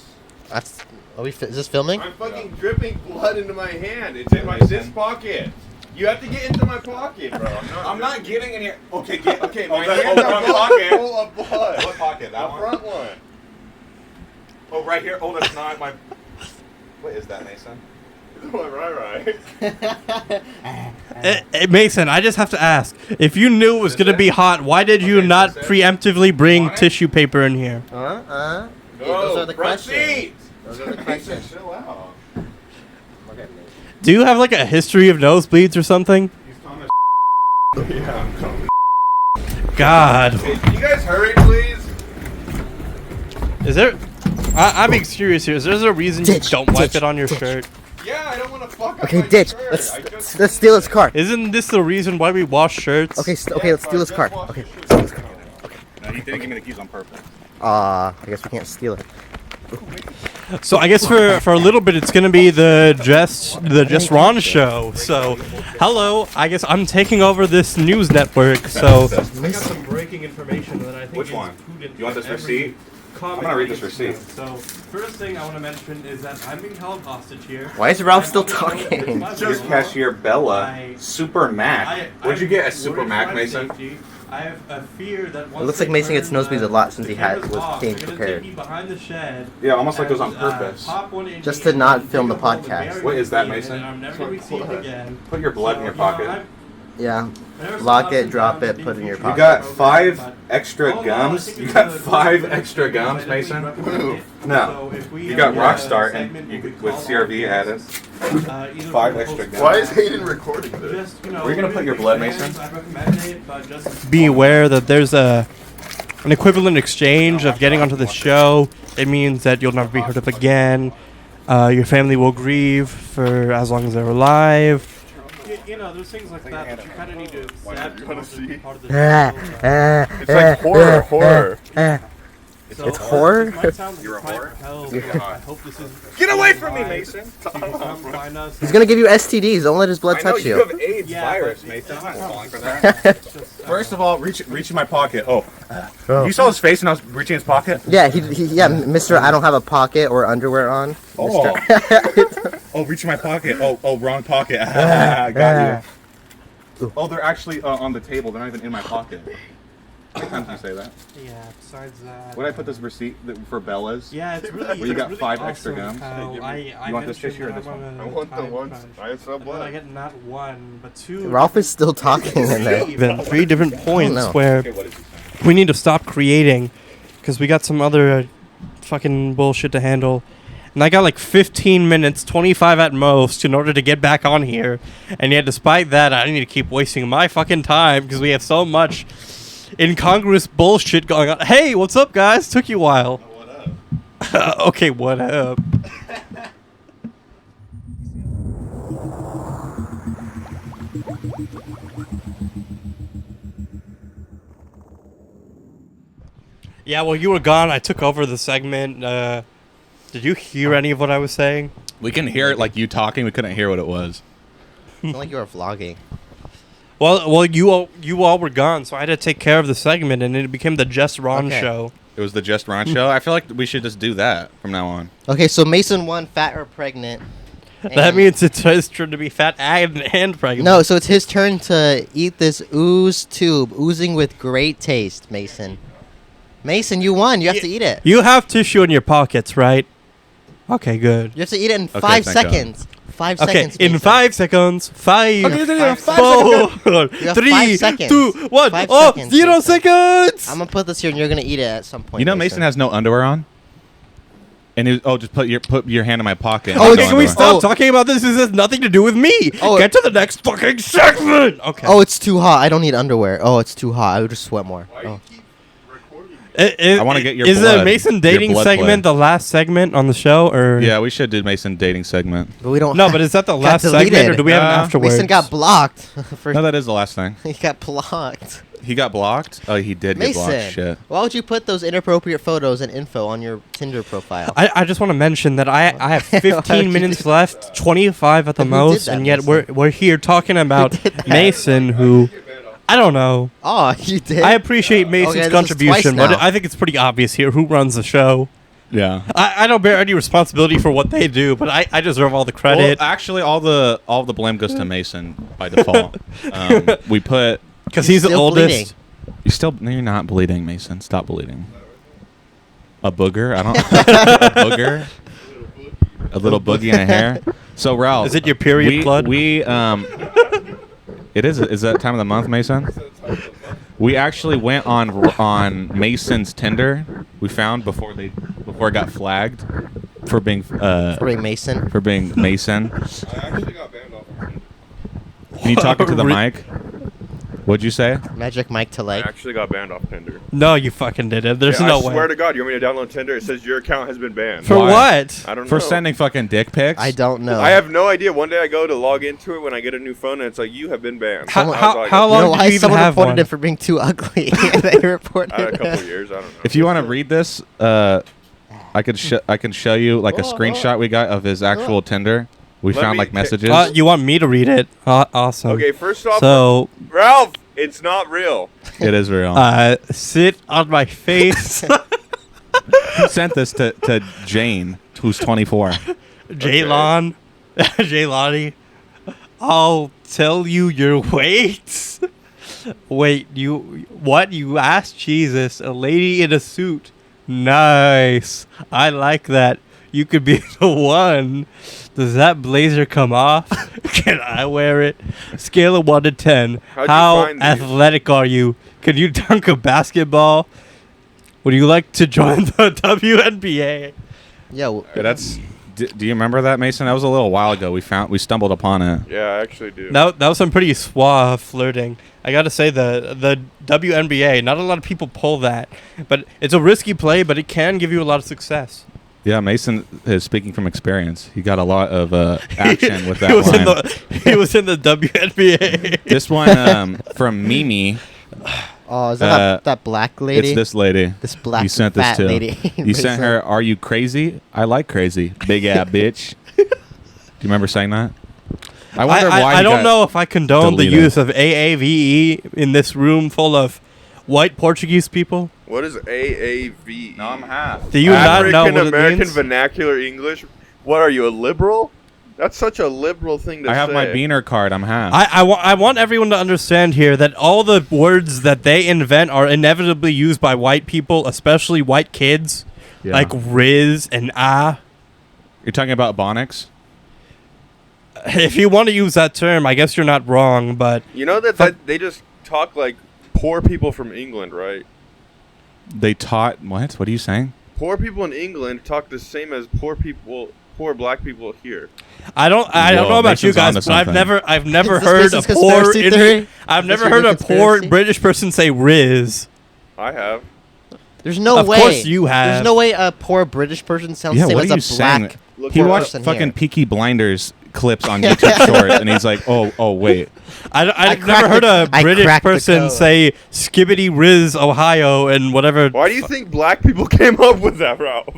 S1: That's. Is this filming?
S3: I'm fucking dripping blood into my hand. It's in this pocket. You have to get into my pocket, bro.
S2: I'm not getting in here. Okay, get.
S3: Okay,
S2: Oh,
S3: my
S2: that-
S3: hands
S2: oh,
S3: are
S2: front pocket.
S3: full of blood.
S2: What pocket? That
S3: The
S2: one?
S3: front one.
S2: Oh, right here. Oh, that's not my. What is that, Mason?
S3: This one, right.
S4: Mason, I just have to ask: if you knew it was gonna be hot, why did you
S2: Okay,
S4: not
S2: that's it.
S4: preemptively bring
S2: Want it?
S4: tissue paper in here?
S1: Yeah, those are the
S3: front
S1: questions.
S3: seat.
S1: Those are the questions.
S3: Chill out.
S4: Do you have like a history of nosebleeds or something?
S3: Yeah, I'm coming.
S4: God,
S3: Hey, can you guys hurry, please?
S4: is there? I'm being serious here. Is there a reason you
S1: Ditch,
S4: don't wipe
S1: ditch,
S4: it on your
S1: ditch.
S4: shirt?
S3: Yeah, I don't want to fuck up
S1: Okay,
S3: my
S1: ditch.
S3: shirt.
S1: Let's steal his car.
S4: Isn't this the reason why we wash shirts?
S1: Okay, okay, let's steal his car. Okay.
S2: No, you didn't give me the keys on purpose.
S1: I guess we can't steal it.
S4: So I guess for a little bit it's gonna be the Just Ron show. So, hello. I guess I'm taking over this news network. So I got some breaking information that I think
S2: Which
S4: is
S2: one?
S4: prudent
S2: You want
S4: for
S2: this
S4: every
S2: receipt?
S4: comic
S2: I'm gonna read this
S4: book
S2: receipt.
S4: So first thing I want to mention is that I'm being held hostage here.
S1: Why is Ralph still
S4: I'm on the show with
S1: talking?
S4: my
S2: Just
S4: brother.
S2: cashier Bella,
S4: I-
S2: Super Mac. Where'd you get a Super
S4: worried
S2: Mac,
S4: for my
S2: Mason?
S4: safety. I have a fear that
S1: It looks like Mason gets nosebleeds a lot since he was being prepared.
S4: Behind the shed
S2: Yeah, almost like it was on
S4: and,
S2: purpose.
S4: pop one in
S1: Just
S4: me
S1: to not
S4: and
S1: film the
S4: dig a hole and
S1: podcast.
S4: bury
S2: What
S4: it
S2: is that,
S4: in me,
S2: Mason?
S4: and I'm never gonna be seen again.
S2: Put your blood in your pocket.
S1: Yeah. Lock it, drop it, put it in your
S2: You
S1: pocket.
S2: got 5 extra gums? You got 5 extra gums, Mason? No. You got Rockstar and with CRV added. 5 extra gums.
S3: Why is Hayden recording this?
S4: Just, you know,
S2: Were you gonna put your blood, Mason?
S4: I recommend it, but just be aware that there's an equivalent exchange of getting onto the show. It means that you'll never be heard of again. Your family will grieve for as long as they're alive. You know, there's things like that that you kind of need to accept.
S3: You wanna see?
S4: Part of the show.
S3: It's like horror.
S4: So,
S1: It's horror?
S4: this might sound
S2: You're a
S4: quite
S2: whore?
S4: repelled,
S2: Yeah.
S4: but I hope this is.
S2: Get away from me, Mason!
S4: You can come find us.
S1: He's gonna give you STDs. Don't let his blood
S2: I know
S1: touch
S2: you
S1: you.
S2: have AIDS
S4: Yeah,
S2: virus,
S4: but
S2: Mason.
S4: it's
S2: I'm not
S4: not
S2: falling for
S4: wrong.
S2: that.
S4: It's just,
S2: First of all, reach in my pocket. Oh.
S1: Oh.
S2: You saw his face when I was reaching his pocket?
S1: Yeah, yeah, Mr. I don't have a pocket or underwear on.
S2: Oh.
S1: Mr.
S2: Oh, reach in my pocket. Oh, wrong pocket. I got you. Oh, they're actually on the table. They're not even in my pocket. How many times do you say that?
S4: yeah, besides that.
S2: Would I put this receipt for Bella's?
S4: Yeah, it's really.
S2: Where you
S4: it's
S2: got
S4: really
S2: 5 extra
S4: awesome
S2: gums?
S4: how
S2: Hey,
S4: I
S2: you want this
S4: mentioned
S2: tissue or
S4: that
S2: this
S4: I'm
S2: one?
S4: on a
S3: I want the
S4: time
S3: ones.
S4: crunch,
S3: I have some
S4: and then I
S3: blood.
S4: get not one, but 2.
S1: Ralph is still talking in there.
S4: Even 3 different points
S1: know.
S4: where
S2: Okay, what is he saying?
S4: we need to stop creating because we got some other fucking bullshit to handle. And I got like 15 minutes, 25 at most, in order to get back on here. And yet, despite that, I need to keep wasting my fucking time because we have so much incongruous bullshit going on. Hey, what's up, guys? Took you a while.
S2: What up?
S4: Okay, what up? Yeah, well, you were gone. I took over the segment. Did you hear any of what I was saying?
S2: We can hear it like you talking. We couldn't hear what it was.
S1: It's not like you were vlogging.
S4: Well, you all were gone, so I had to take care of the segment, and it became the Just Ron
S1: Okay.
S4: show.
S2: It was the Just Ron show. I feel like we should just do that from now on.
S1: Okay, so Mason won fat or pregnant.
S4: That
S1: and-
S4: means it's his turn to be fat and pregnant.
S1: No, so it's his turn to eat this ooze tube, oozing with great taste, Mason. Mason, you won. You have to eat it.
S4: You have tissue in your pockets, right? Okay, good.
S1: You have to eat it in
S2: Okay,
S1: 5
S2: thank God.
S1: seconds. 5
S4: Okay,
S1: seconds.
S4: in
S1: Mason.
S4: 5 seconds. 5,
S1: Okay, no, no, 5
S4: 4,
S1: You have
S4: 3,
S1: 5 seconds.
S4: 2, 1.
S1: 5
S4: Oh,
S1: seconds,
S4: 0
S1: Mason.
S4: seconds.
S1: I'm gonna put this here, and you're gonna eat it at some point.
S2: You know, Mason has no underwear on. And he was, just put your hand in my pocket. and
S1: Oh,
S2: no
S4: Okay, can we
S2: underwear.
S4: stop talking about this? This has nothing to do with me.
S1: Oh,
S4: Get to the next fucking segment. Okay.
S1: Oh, it's too hot. I don't need underwear. Oh, it's too hot. I would just sweat more. Oh.
S2: I wanna get your
S4: Is
S2: blood.
S4: the Mason
S2: Your
S4: dating
S2: blood
S4: segment
S2: play.
S4: the last segment on the show, or
S2: Yeah, we should do Mason dating segment.
S1: But we don't.
S4: no? But is that the
S1: Got
S4: last segment, or
S1: deleted.
S4: do we have an
S2: Uh,
S4: afterwards?
S1: Mason got blocked. For,
S2: No, that is the last thing.
S1: he got blocked.
S2: He got blocked? Oh, he did get blocked.
S1: Mason,
S2: Shit.
S1: why would you put those inappropriate photos and info on your Tinder profile?
S4: I just want to mention that I have
S1: Why would you
S4: 15 minutes
S1: do-
S4: left, 25 at the
S1: Who did
S4: most,
S1: that,
S4: and yet
S1: Mason?
S4: we're here talking about
S1: did that?
S4: Mason, who I don't know.
S1: Oh, you did.
S4: I appreciate Mason's
S1: this is
S4: contribution,
S1: twice
S4: but
S1: now.
S4: I think it's pretty obvious here who runs the show.
S2: Yeah.
S4: I don't bear any responsibility for what they do, but I deserve all the
S2: Well,
S4: credit
S2: actually, all the blame goes to Mason by default. We put.
S4: because he's the
S1: still
S4: oldest.
S1: bleeding.
S2: You still? No, you're not bleeding, Mason. Stop bleeding. A booger? I don't. A booger. A little boogie in a hair. So Ralph,
S4: Is it your period blood?
S2: It is. Is that time of the month, Mason? We actually went on Mason's Tinder. We found before it got flagged for being
S1: Mason.
S2: for being Mason.
S3: I actually got banned off.
S2: Can you talk into the mic? What'd you say?
S1: Magic Mike to
S3: I
S1: like.
S3: actually got banned off Tinder.
S4: No, you fucking didn't. There's
S3: Yeah,
S4: no
S3: I
S4: way.
S3: swear to God, you want me to download Tinder? It says your account has been banned.
S4: For
S2: Why?
S4: what?
S3: I don't know.
S2: For sending fucking dick pics?
S1: I don't know.
S3: I have no idea. One day I go to log into it when I get a new phone, and it's like, you have been banned.
S4: How-
S3: I was
S4: how-
S3: like,
S4: how
S1: You
S4: long
S1: know
S4: did
S1: why
S4: you even
S1: someone
S4: have
S1: reported
S4: one?
S1: it for being too ugly? They reported
S3: I had a couple
S1: it.
S3: of years. I don't know.
S2: If you want to read this, I can show you like a screenshot we got of his actual Tinder. We
S3: Let
S2: found
S3: me
S2: like
S3: ta-
S2: messages.
S4: You want me to read it? Awesome.
S3: Okay, first off,
S4: So,
S3: Ralph, it's not real.
S2: It is real.
S4: sit on my face.
S2: Who sent this to Jane, who's 24?
S4: Jaylon. Jaylani. I'll tell you your weight. Wait, what? You asked? Jesus, a lady in a suit. Nice. I like that. You could be the one. Does that blazer come off? Can I wear it? Scale of 1 to 10.
S3: How'd you
S4: How
S3: find these?
S4: athletic are you? Can you dunk a basketball? Would you like to join the WNBA?
S1: Yeah.
S2: That's. Do you remember that, Mason? That was a little while ago. We stumbled upon it.
S3: Yeah, I actually do.
S4: That was some pretty suave flirting. I gotta say the WNBA. Not a lot of people pull that, but it's a risky play, but it can give you a lot of success.
S2: Yeah, Mason is speaking from experience. He got a lot of action with that
S4: he was
S2: line.
S4: he was in the WNBA.
S2: This one from Mimi.
S1: Oh, is that that black lady?
S2: It's this lady.
S1: This black
S2: You sent this
S1: fat
S2: to.
S1: lady.
S2: You sent her. Are you crazy? I like crazy. Big ass bitch. Do you remember saying that? I wonder why.
S4: I don't know if I condone the
S2: deleted.
S4: use of AAVE in this room full of white Portuguese people.
S3: What is AAVE?
S2: No, I'm half.
S4: Do you not know
S3: African
S4: what it
S3: American
S4: means?
S3: Vernacular English? What are you, a liberal? That's such a liberal thing to say.
S2: I have my beaner card. I'm half.
S4: I want everyone to understand here that all the words that they invent are inevitably used by white people, especially white kids,
S2: Yeah.
S4: like Riz and ah.
S2: You're talking about Bonics?
S4: If you want to use that term, I guess you're not wrong, but
S3: You know that they just talk like poor people from England, right?
S2: They taught what? What are you saying?
S3: Poor people in England talk the same as poor black people here.
S4: I don't know about
S2: Mason's
S4: you guys,
S2: onto
S4: but I've
S2: something.
S4: never
S1: Is this
S4: heard a
S1: Mason's
S4: poor
S1: conspiracy theory?
S4: I've
S1: Is
S4: never
S1: this
S4: heard
S1: your
S4: a poor
S1: conspiracy?
S4: British person say Riz.
S3: I have.
S1: There's no
S4: Of
S1: way.
S4: course you have.
S1: There's no way a poor British person sounds
S2: Yeah,
S1: the same
S2: what
S1: as
S2: are
S1: a
S2: you saying?
S1: black.
S3: Look
S2: He
S3: what
S2: watched
S1: person
S2: fucking
S1: here.
S2: Peaky Blinders clips on YouTube Shorts, and he's like, "Oh, wait."
S4: I've
S1: cracked
S4: never heard
S1: the-
S4: a
S1: I
S4: British
S1: cracked the
S4: person
S1: code.
S4: say Skibbity Riz Ohio and whatever.
S3: Why do you think black people came up with that, Ralph?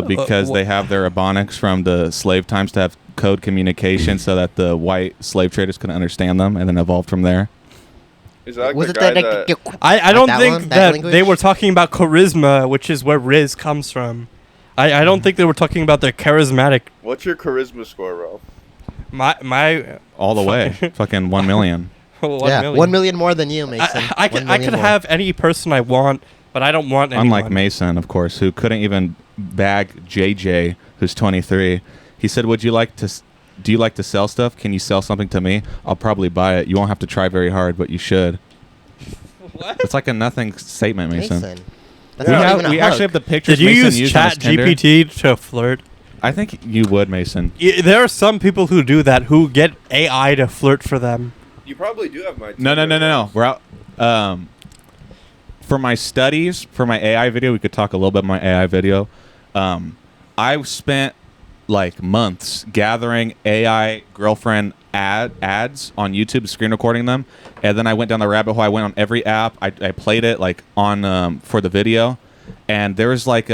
S2: Because they have their Ebonics from the slave times to have code communication, so that the white slave traders couldn't understand them, and then evolved from there.
S3: Is that like
S1: Was
S3: the
S1: it
S3: guy
S1: that?
S3: that
S4: I don't
S1: that
S4: think
S1: one? That
S4: that
S1: language?
S4: they were talking about charisma, which is where Riz comes from. I don't think they were talking about their charismatic.
S3: What's your charisma score, Ralph?
S4: My
S2: All the way, fucking 1 million.
S4: 1
S1: Yeah,
S4: million.
S1: 1 million more than you, Mason.
S4: I
S1: 1
S4: could
S1: million more.
S4: have any person I want, but I don't want anyone.
S2: Unlike Mason, of course, who couldn't even bag JJ, who's 23. He said, "Do you like to sell stuff? Can you sell something to me? I'll probably buy it. You won't have to try very hard, but you should."
S4: What?
S2: It's like a nothing statement, Mason.
S1: Mason. That's not even a
S2: We
S1: hug.
S2: actually have the pictures.
S4: Did you
S2: Mason
S4: use
S2: used on his
S4: Chat
S2: Tinder.
S4: GPT to flirt?
S2: I think you would, Mason.
S4: There are some people who do that, who get AI to flirt for them.
S3: You probably do have my.
S2: No. We're out. For my studies, for my AI video, we could talk a little bit about my AI video. I spent like months gathering AI girlfriend ads on YouTube, screen recording them, and then I went down the rabbit hole. I went on every app. I played it like on for the video, and there was like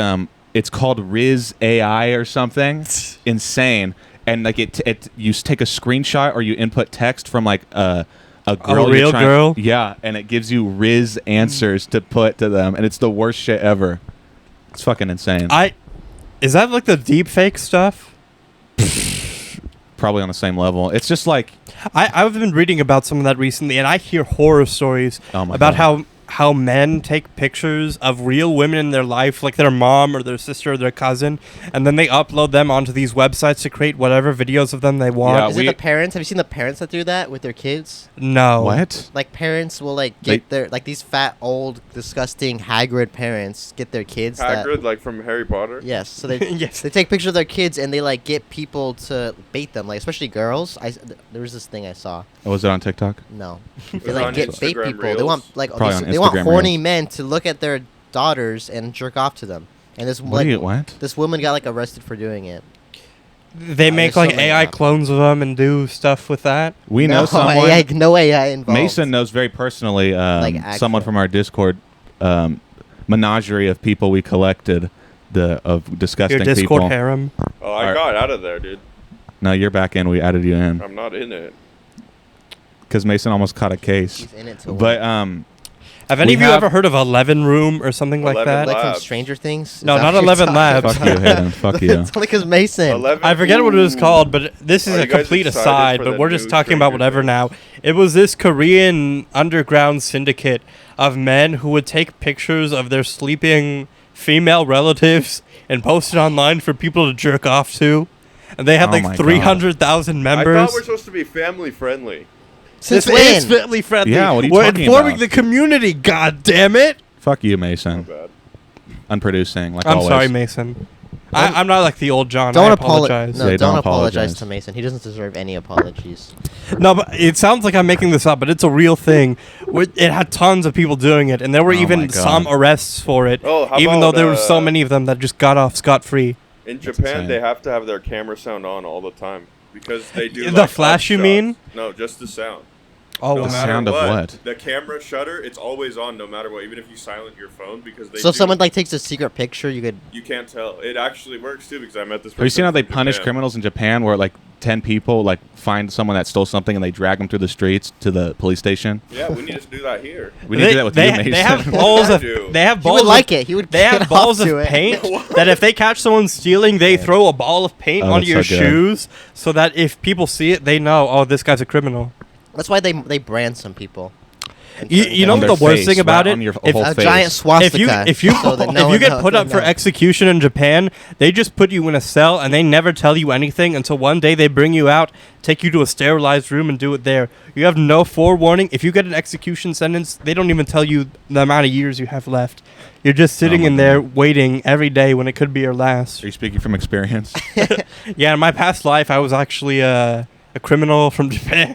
S2: it's called Riz AI or something, insane. And like you take a screenshot or you input text from like a girl, you're
S4: real girl?
S2: yeah, and it gives you Riz answers to put to them, and it's the worst shit ever. It's fucking insane.
S4: Is that like the deep fake stuff?
S2: Probably on the same level. It's just like
S4: I've been reading about some of that recently, and I hear horror stories
S2: Oh my
S4: about
S2: God.
S4: how men take pictures of real women in their life, like their mom or their sister or their cousin, and then they upload them onto these websites to create whatever videos of them they want.
S2: Yeah,
S1: Is it the parents? Have you seen the parents that do that with their kids?
S4: No.
S2: what?
S1: Like parents will like get their like these fat old disgusting Hagrid parents get their kids
S3: Hagrid, like from Harry Potter.
S1: Yes, so they
S4: Yes.
S1: they take pictures of their kids and they like get people to bait them, like especially girls. There was this thing I saw.
S2: Oh, was it on TikTok?
S1: No,
S3: Was
S1: they
S3: it
S1: like
S3: on
S1: get bait
S3: Instagram
S1: people.
S3: Reels?
S1: They want like
S2: Probably on
S1: they want
S2: Instagram
S1: horny
S2: Reels.
S1: men to look at their daughters and jerk off to them. And this
S2: What? What?
S1: this woman got like arrested for doing it.
S4: They make
S1: there's so
S4: like
S1: many
S4: AI
S1: apps.
S4: clones of them and do stuff with that.
S2: We know
S1: no,
S2: someone.
S1: no AI involved.
S2: Mason knows very personally
S1: Like
S2: someone
S1: actual.
S2: from our Discord menagerie of people we collected, of disgusting
S4: Your Discord
S2: people.
S4: harem.
S3: Oh, I
S2: Alright.
S3: got out of there, dude.
S2: No, you're back in. We added you in
S3: I'm not in it.
S2: because Mason almost caught a case.
S1: He's in it to
S2: But
S1: win.
S4: Have any
S2: We
S4: of you
S2: have-
S4: ever heard of 11 Room or something like
S3: 11
S4: that?
S1: Like from
S3: Labs.
S1: Stranger Things? Is
S4: No,
S1: that
S4: not
S1: what you're
S4: 11
S1: talking
S4: Labs.
S2: Fuck you, Hayden. Fuck you.
S1: It's only because Mason.
S3: 11.
S4: I forget what it was
S3: Ooh.
S4: called, but this is
S3: Are
S4: a
S3: you guys
S4: complete
S3: excited
S4: aside,
S3: for
S4: but
S3: the
S4: we're just
S3: new
S4: talking about
S3: Stranger
S4: whatever
S3: Things?
S4: now. It was this Korean underground syndicate of men who would take pictures of their sleeping female relatives and post it online for people to jerk off to. And they had
S2: Oh my
S4: like
S2: God.
S4: 300,000
S3: I
S4: members.
S3: thought we're supposed to be family friendly.
S1: Since
S4: This
S1: when?
S4: is family friendly.
S2: Yeah, what are you
S4: we're
S2: talking
S4: informing
S2: about?
S4: the community, god damn it.
S2: Fuck you, Mason.
S3: Bad.
S2: Unproducing, like
S4: I'm
S2: always.
S4: sorry, Mason. I'm not like the old John.
S1: Don't
S4: I
S1: apologize.
S4: apologize.
S1: No,
S2: Yeah,
S1: don't
S2: don't
S1: apologize
S2: apologize.
S1: to Mason. He doesn't deserve any apologies.
S4: No, but it sounds like I'm making this up, but it's a real thing. It had tons of people doing it, and there were
S2: Oh my
S4: even
S2: God.
S4: some arrests for it.
S3: Oh, how
S4: even though
S3: about,
S4: there were so
S3: uh,
S4: many of them that just got off scot-free.
S3: In
S2: That's
S3: Japan,
S2: insane.
S3: they have to have their camera sound on all the time because they do
S4: The
S3: like,
S4: flash, you
S3: upshots.
S4: mean?
S3: No, just the sound.
S4: Oh,
S3: No
S2: The
S3: matter
S2: sound of what?
S3: The camera shutter, it's always on no matter what, even if you silent your phone because they
S1: So if
S3: do-
S1: someone like takes a secret picture, you could.
S3: you can't tell. It actually works too because I met this person.
S2: Have you seen how they
S3: from
S2: punish
S3: Japan.
S2: criminals in Japan where like 10 people like find someone that stole something and they drag them through the streets to the police station?
S3: Yeah, we need to do that here.
S2: We need to do that with you, Mason.
S4: They have balls of.
S3: do.
S4: They have
S1: He
S4: balls.
S1: would like
S4: of,
S1: it. He would.
S4: They have
S1: get
S4: balls
S1: off
S4: of
S1: to it.
S4: paint that if they catch someone stealing, they throw a ball of paint
S2: Oh,
S4: onto
S2: that's
S4: your
S2: so good.
S4: shoes, so that if people see it, they know, oh, this guy's a criminal.
S1: That's why they brand some people. in
S4: You,
S1: certain
S4: you know
S2: On
S4: what
S2: their
S4: the worst
S2: face,
S4: thing about
S2: right
S4: it?
S2: on your
S4: If-
S2: whole
S1: a
S2: face.
S1: giant swastika.
S4: if you
S1: so that no
S4: if you
S1: one
S4: get
S1: knows-
S4: put up for
S1: knows.
S4: execution in Japan, they just put you in a cell and they never tell you anything until one day they bring you out, take you to a sterilized room and do it there. You have no forewarning. If you get an execution sentence, they don't even tell you the amount of years you have left. You're just sitting
S2: my
S4: in there
S2: God.
S4: waiting every day when it could be your last.
S2: Are you speaking from experience?
S4: Yeah, in my past life, I was actually a criminal from Japan.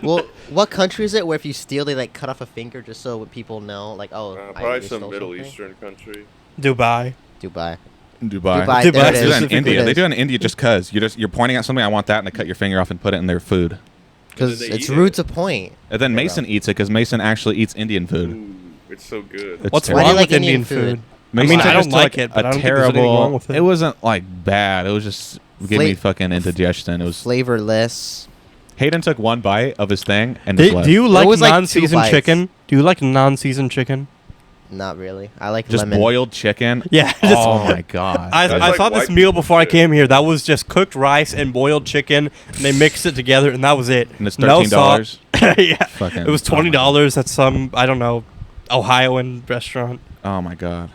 S1: Well, what country is it where if you steal, they like cut off a finger just so people know, like, oh, I
S3: Probably
S1: just
S3: some
S1: stole
S3: Middle
S1: something?
S3: Eastern country.
S4: Dubai.
S1: Dubai.
S2: Dubai.
S1: Dubai,
S4: Dubai,
S1: there it
S2: They
S1: is.
S2: do that in
S4: Specifically
S2: India.
S1: It
S2: They
S1: is.
S2: do it in India just because you're pointing at something. I want that, and they cut your finger off and put it in their food.
S1: Because
S3: Did they
S1: it's
S3: eat
S1: rude
S3: it?
S1: to point.
S2: And then
S1: Yeah.
S2: Mason eats it because Mason actually eats Indian food.
S3: Ooh, it's so good.
S2: It's
S4: What's
S2: terrible.
S1: Why do
S4: wrong
S1: you like
S4: with Indian
S1: Indian
S4: food?
S1: food?
S4: I mean,
S2: Mason
S4: I
S2: took
S4: don't
S2: us to,
S4: like it, but I don't think there's anything wrong with it.
S2: It wasn't like bad. It was just gave me
S1: Fla-
S2: fucking indigestion. It was.
S1: Flavorless.
S2: Hayden took one bite of his thing and
S4: Do,
S2: just left.
S4: do you like
S1: was like 2
S4: non-seasoned
S1: bites.
S4: chicken? Do you like non-seasoned chicken?
S1: Not really. I like
S2: just
S1: lemon.
S2: boiled chicken?
S4: Yeah. just-
S2: Oh my god.
S4: I
S3: That's like
S4: thought this
S3: white
S4: meal
S3: people
S4: before I
S3: shit.
S4: came here. That was just cooked rice and boiled chicken, and they mixed it together, and that was it.
S2: And it's
S4: No
S2: $13.
S4: salt. Yeah,
S2: Fucking-
S4: it was $20 at some I don't know Ohioan restaurant.
S2: Oh my god.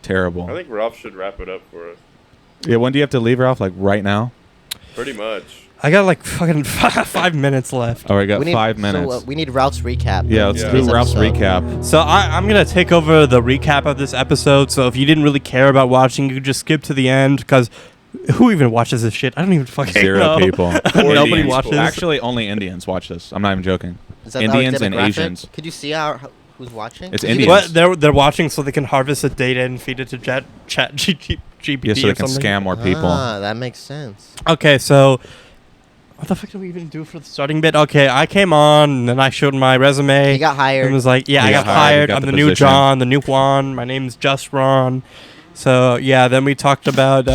S2: Terrible.
S3: I think Ralph should wrap it up for us.
S2: Yeah, when do you have to leave, Ralph? Like right now?
S3: Pretty much.
S4: I got like fucking 5 minutes left.
S2: Oh, we got
S1: We need,
S2: 5 minutes.
S1: So, we need Ralph's recap.
S2: yeah, let's
S3: Yeah.
S2: do
S1: Today's
S2: Ralph's
S1: episode.
S2: recap.
S4: So I'm gonna take over the recap of this episode. So if you didn't really care about watching, you could just skip to the end because who even watches this shit? I don't even fucking
S2: Zero
S4: know.
S2: people.
S4: Nobody
S2: Indians.
S4: watches.
S2: Actually, only Indians watch this. I'm not even joking.
S1: Is that
S2: Indians
S1: our
S2: and
S1: demographic?
S2: Asians.
S1: Could you see who's watching?
S2: It's
S1: You can-
S2: Indians.
S4: But they're watching so they can harvest the data and feed it to chat GPT
S2: Yeah, so
S4: or
S2: they can
S4: something.
S2: scam more people.
S1: Ah, that makes sense.
S4: Okay, so what the fuck did we even do for the starting bit? Okay, I came on and then I showed my resume.
S1: He got hired.
S4: and was like, yeah,
S2: You
S4: I
S2: got
S4: got
S2: hired, you
S4: hired.
S2: got
S4: I'm
S2: the
S4: the new
S2: position.
S4: John, the new Juan. My name's just Ron. So yeah, then we talked about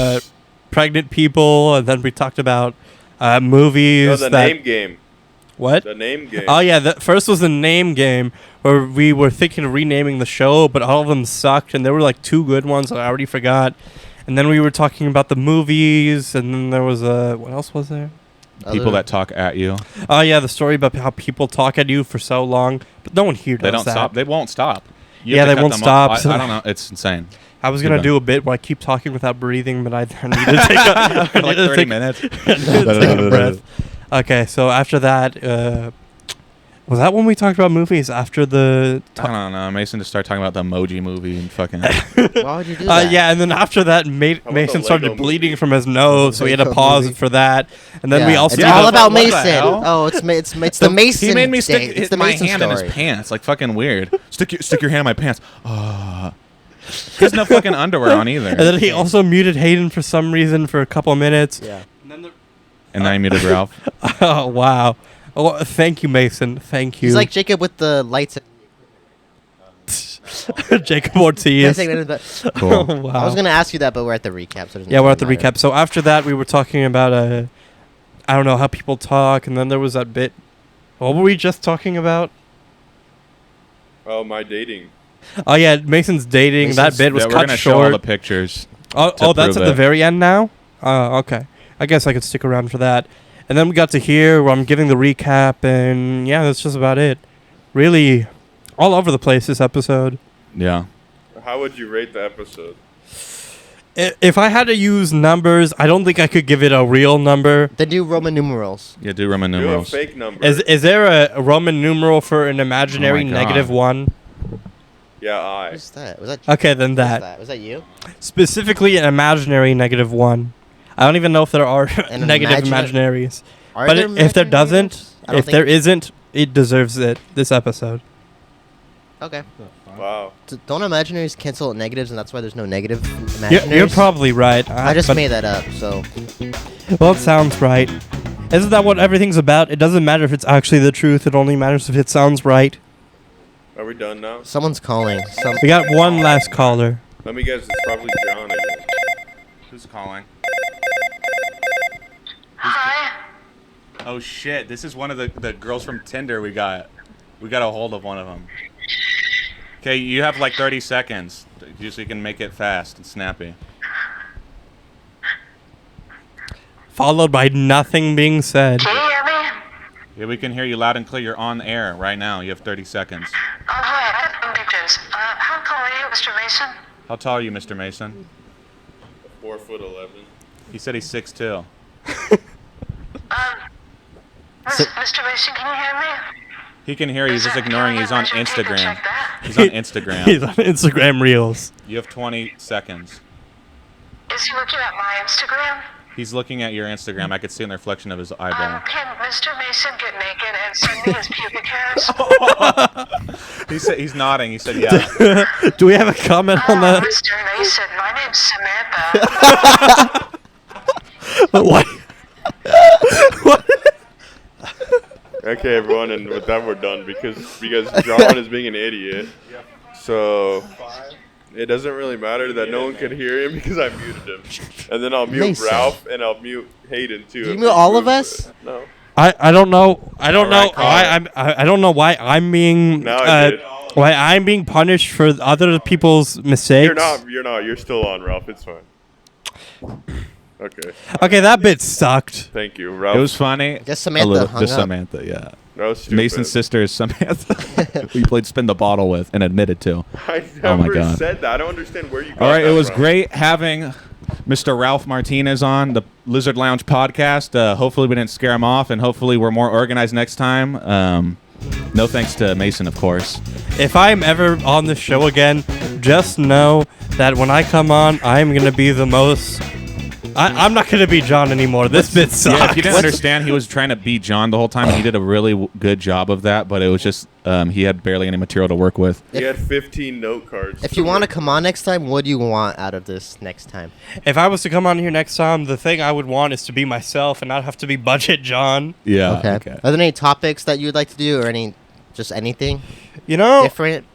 S4: pregnant people, and then we talked about movies.
S3: No, the
S4: that,
S3: name game.
S4: What?
S3: The name game.
S4: Oh yeah, the first was the name game where we were thinking of renaming the show, but all of them sucked, and there were like 2 good ones that I already forgot. And then we were talking about the movies, and then there was what else was there?
S2: People that talk at you.
S4: Oh yeah, the story about how people talk at you for so long, but no one here does
S2: They don't
S4: that.
S2: stop. They won't stop. You
S4: Yeah,
S2: have to
S4: they
S2: cut
S4: won't
S2: them
S4: stop.
S2: off. I don't know. It's insane.
S4: I was
S2: Keep
S4: gonna
S2: going.
S4: do a bit where I keep talking without breathing, but I need to take a, I
S2: For
S4: need
S2: like
S4: to
S2: 30
S4: take-
S2: minutes.
S4: I need to take a breath. Okay, so after that, was that when we talked about movies? After the
S2: I don't know. Mason just started talking about the Emoji movie and fucking.
S1: Why would you do that?
S4: yeah, and then after that,
S3: about
S4: Mason
S3: the
S4: started
S3: Lego
S4: bleeding
S3: movie?
S4: from his nose, so we had to
S1: Lego
S4: pause
S1: movie.
S4: for that. And then
S1: Yeah,
S4: we also
S1: It's
S2: Yeah,
S1: all
S2: what
S1: about
S2: the
S1: Mason.
S2: hell?
S1: Oh, it's the Mason.
S2: He made me
S1: day.
S2: stick
S1: It's the
S2: my
S1: Mason
S2: hand
S1: story.
S2: in his pants. Like fucking weird. Stick your hand in my pants. He has no fucking underwear on either.
S4: and then he also muted Hayden for some reason for a couple minutes.
S1: Yeah.
S4: And then
S2: And now you muted Ralph.
S4: oh wow! Oh, thank you, Mason. Thank you.
S1: He's like Jacob with the lights.
S4: Jacob Ortiz.
S2: Cool.
S4: Wow.
S1: I was gonna ask you that, but we're at the recap. So it doesn't
S4: Yeah, we're at the
S1: really matter.
S4: recap. So after that, we were talking about I don't know how people talk, and then there was that bit. What were we just talking about?
S3: Oh, my dating.
S4: Oh yeah, Mason's dating. That bit was
S2: Yeah, we're
S4: cut
S2: gonna show all the
S4: short.
S2: pictures.
S4: Oh, that's
S2: prove
S4: at the
S2: it.
S4: very end now. Okay. I guess I could stick around for that. And then we got to here where I'm giving the recap, and yeah, that's just about it. Really, all over the place this episode.
S2: Yeah.
S3: How would you rate the episode?
S4: If I had to use numbers, I don't think I could give it a real number.
S1: Then do Roman numerals.
S2: Yeah, do Roman
S3: Do a
S2: numerals.
S3: fake number.
S4: Is there a Roman numeral for an imaginary
S2: Oh my God.
S4: -1?
S3: Yeah, I.
S1: Who's that? Was that?
S4: Okay, then
S1: who's
S4: that.
S1: Was that you?
S4: Specifically an imaginary -1. I don't even know if there are
S1: An
S4: negative
S1: imagina-
S4: imaginaries.
S1: Are
S4: But
S1: there
S4: if there
S1: imaginary
S4: doesn't,
S1: numerals? I don't
S4: if
S1: think-
S4: there isn't, it deserves it, this episode.
S1: Okay.
S3: Wow.
S1: Don't imaginaries cancel negatives, and that's why there's no negative imaginaries?
S4: You're probably right.
S1: I just
S4: but-
S1: made that up. So
S4: Well, it sounds right. Isn't that what everything's about? It doesn't matter if it's actually the truth. It only matters if it sounds right.
S3: Are we done now?
S1: someone's calling.
S4: We got one last caller.
S3: Let me guess. It's probably John again.
S2: Who's calling?
S6: Hi.
S2: Oh shit! This is one of the girls from Tinder. We got a hold of one of them. Okay, you have like 30 seconds, just so you can make it fast and snappy.
S4: Followed by nothing being said.
S6: Can you hear me?
S2: Yeah, we can hear you loud and clear. You're on the air right now. You have 30 seconds.
S6: Oh, hi. I got some pictures. How tall are you, Mr. Mason?
S2: How tall are you, Mr. Mason?
S3: 4'11".
S2: He said he's 6'2".
S6: Mr. Mason, can you hear me?
S2: He can hear you. He's just ignoring you. He's on
S6: Measure tape and
S2: Instagram.
S6: check that?
S2: He's on Instagram.
S4: He's on Instagram Reels.
S2: You have 20 seconds.
S6: Is he looking at my Instagram?
S2: He's looking at your Instagram. I could see in the reflection of his eyeball.
S6: Can Mr. Mason get naked and send me his pubic hairs?
S2: He said he's nodding. He said yeah.
S4: Do we have a comment on that?
S6: Mr. Mason, my name's Samantha.
S4: What?
S3: Okay, everyone, and with that we're done because John is being an idiot. So it doesn't really matter that no one could hear him because I muted him. And then I'll mute
S1: Mason.
S3: Ralph and I'll mute Hayden too.
S1: You
S3: if
S1: mute
S3: he
S1: all of
S3: moves.
S1: us?
S3: No.
S4: I don't know. I don't know.
S2: Alright,
S4: I don't know why I'm being
S3: Now I did.
S4: why I'm being punished for other people's mistakes.
S3: You're not. You're still on, Ralph. It's fine. Okay.
S4: Okay, that bit sucked.
S3: Thank you, Ralph.
S2: It was funny.
S1: Guess Samantha
S2: A little,
S1: hung
S2: just
S1: up.
S2: Samantha, yeah.
S3: That was stupid.
S2: Mason's sister is Samantha. We played spin the bottle with and admitted to.
S3: I
S2: Oh my
S3: never
S2: God.
S3: said that. I don't understand where you got
S2: All right,
S3: that
S2: it was
S3: from.
S2: great having Mr. Ralph Martinez on the Lizard Lounge podcast. Hopefully we didn't scare him off, and hopefully we're more organized next time. No thanks to Mason, of course.
S4: If I'm ever on the show again, just know that when I come on, I'm gonna be the most. I'm not gonna be John anymore. This bit sucks.
S2: Yeah, if you didn't understand, he was trying to be John the whole time, and he did a really good job of that, but it was just he had barely any material to work with.
S3: He had 15 note cards.
S1: If you want to come on next time, what do you want out of this next time?
S4: If I was to come on here next time, the thing I would want is to be myself and not have to be budget John.
S2: Yeah.
S1: Okay. Are there any topics that you would like to do, or just anything
S4: You know,
S1: different?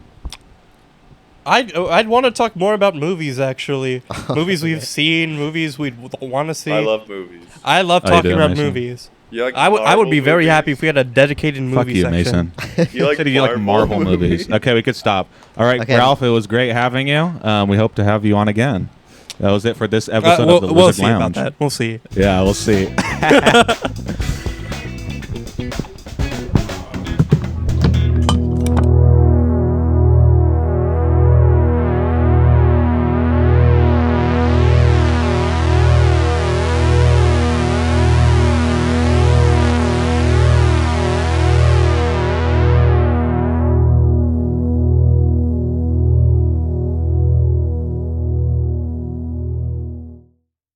S4: I'd want to talk more about movies actually. Movies we've seen, movies we'd want to see.
S3: I love movies.
S4: I love
S2: Oh, you
S4: talking
S2: do,
S4: about
S2: Mason?
S4: movies.
S3: You like
S4: I would
S3: Marvel
S4: be very
S3: movies?
S4: happy if we had a dedicated movie
S2: Fuck you,
S4: section.
S2: Mason.
S3: You like
S2: Said you like Marvel movies. Okay, we could stop. All right,
S1: Okay.
S2: Ralph, it was great having you. We hope to have you on again. That was it for this episode of the
S4: We'll
S2: Lizard
S4: see about
S2: Lounge.
S4: that. We'll see.
S2: Yeah, we'll see.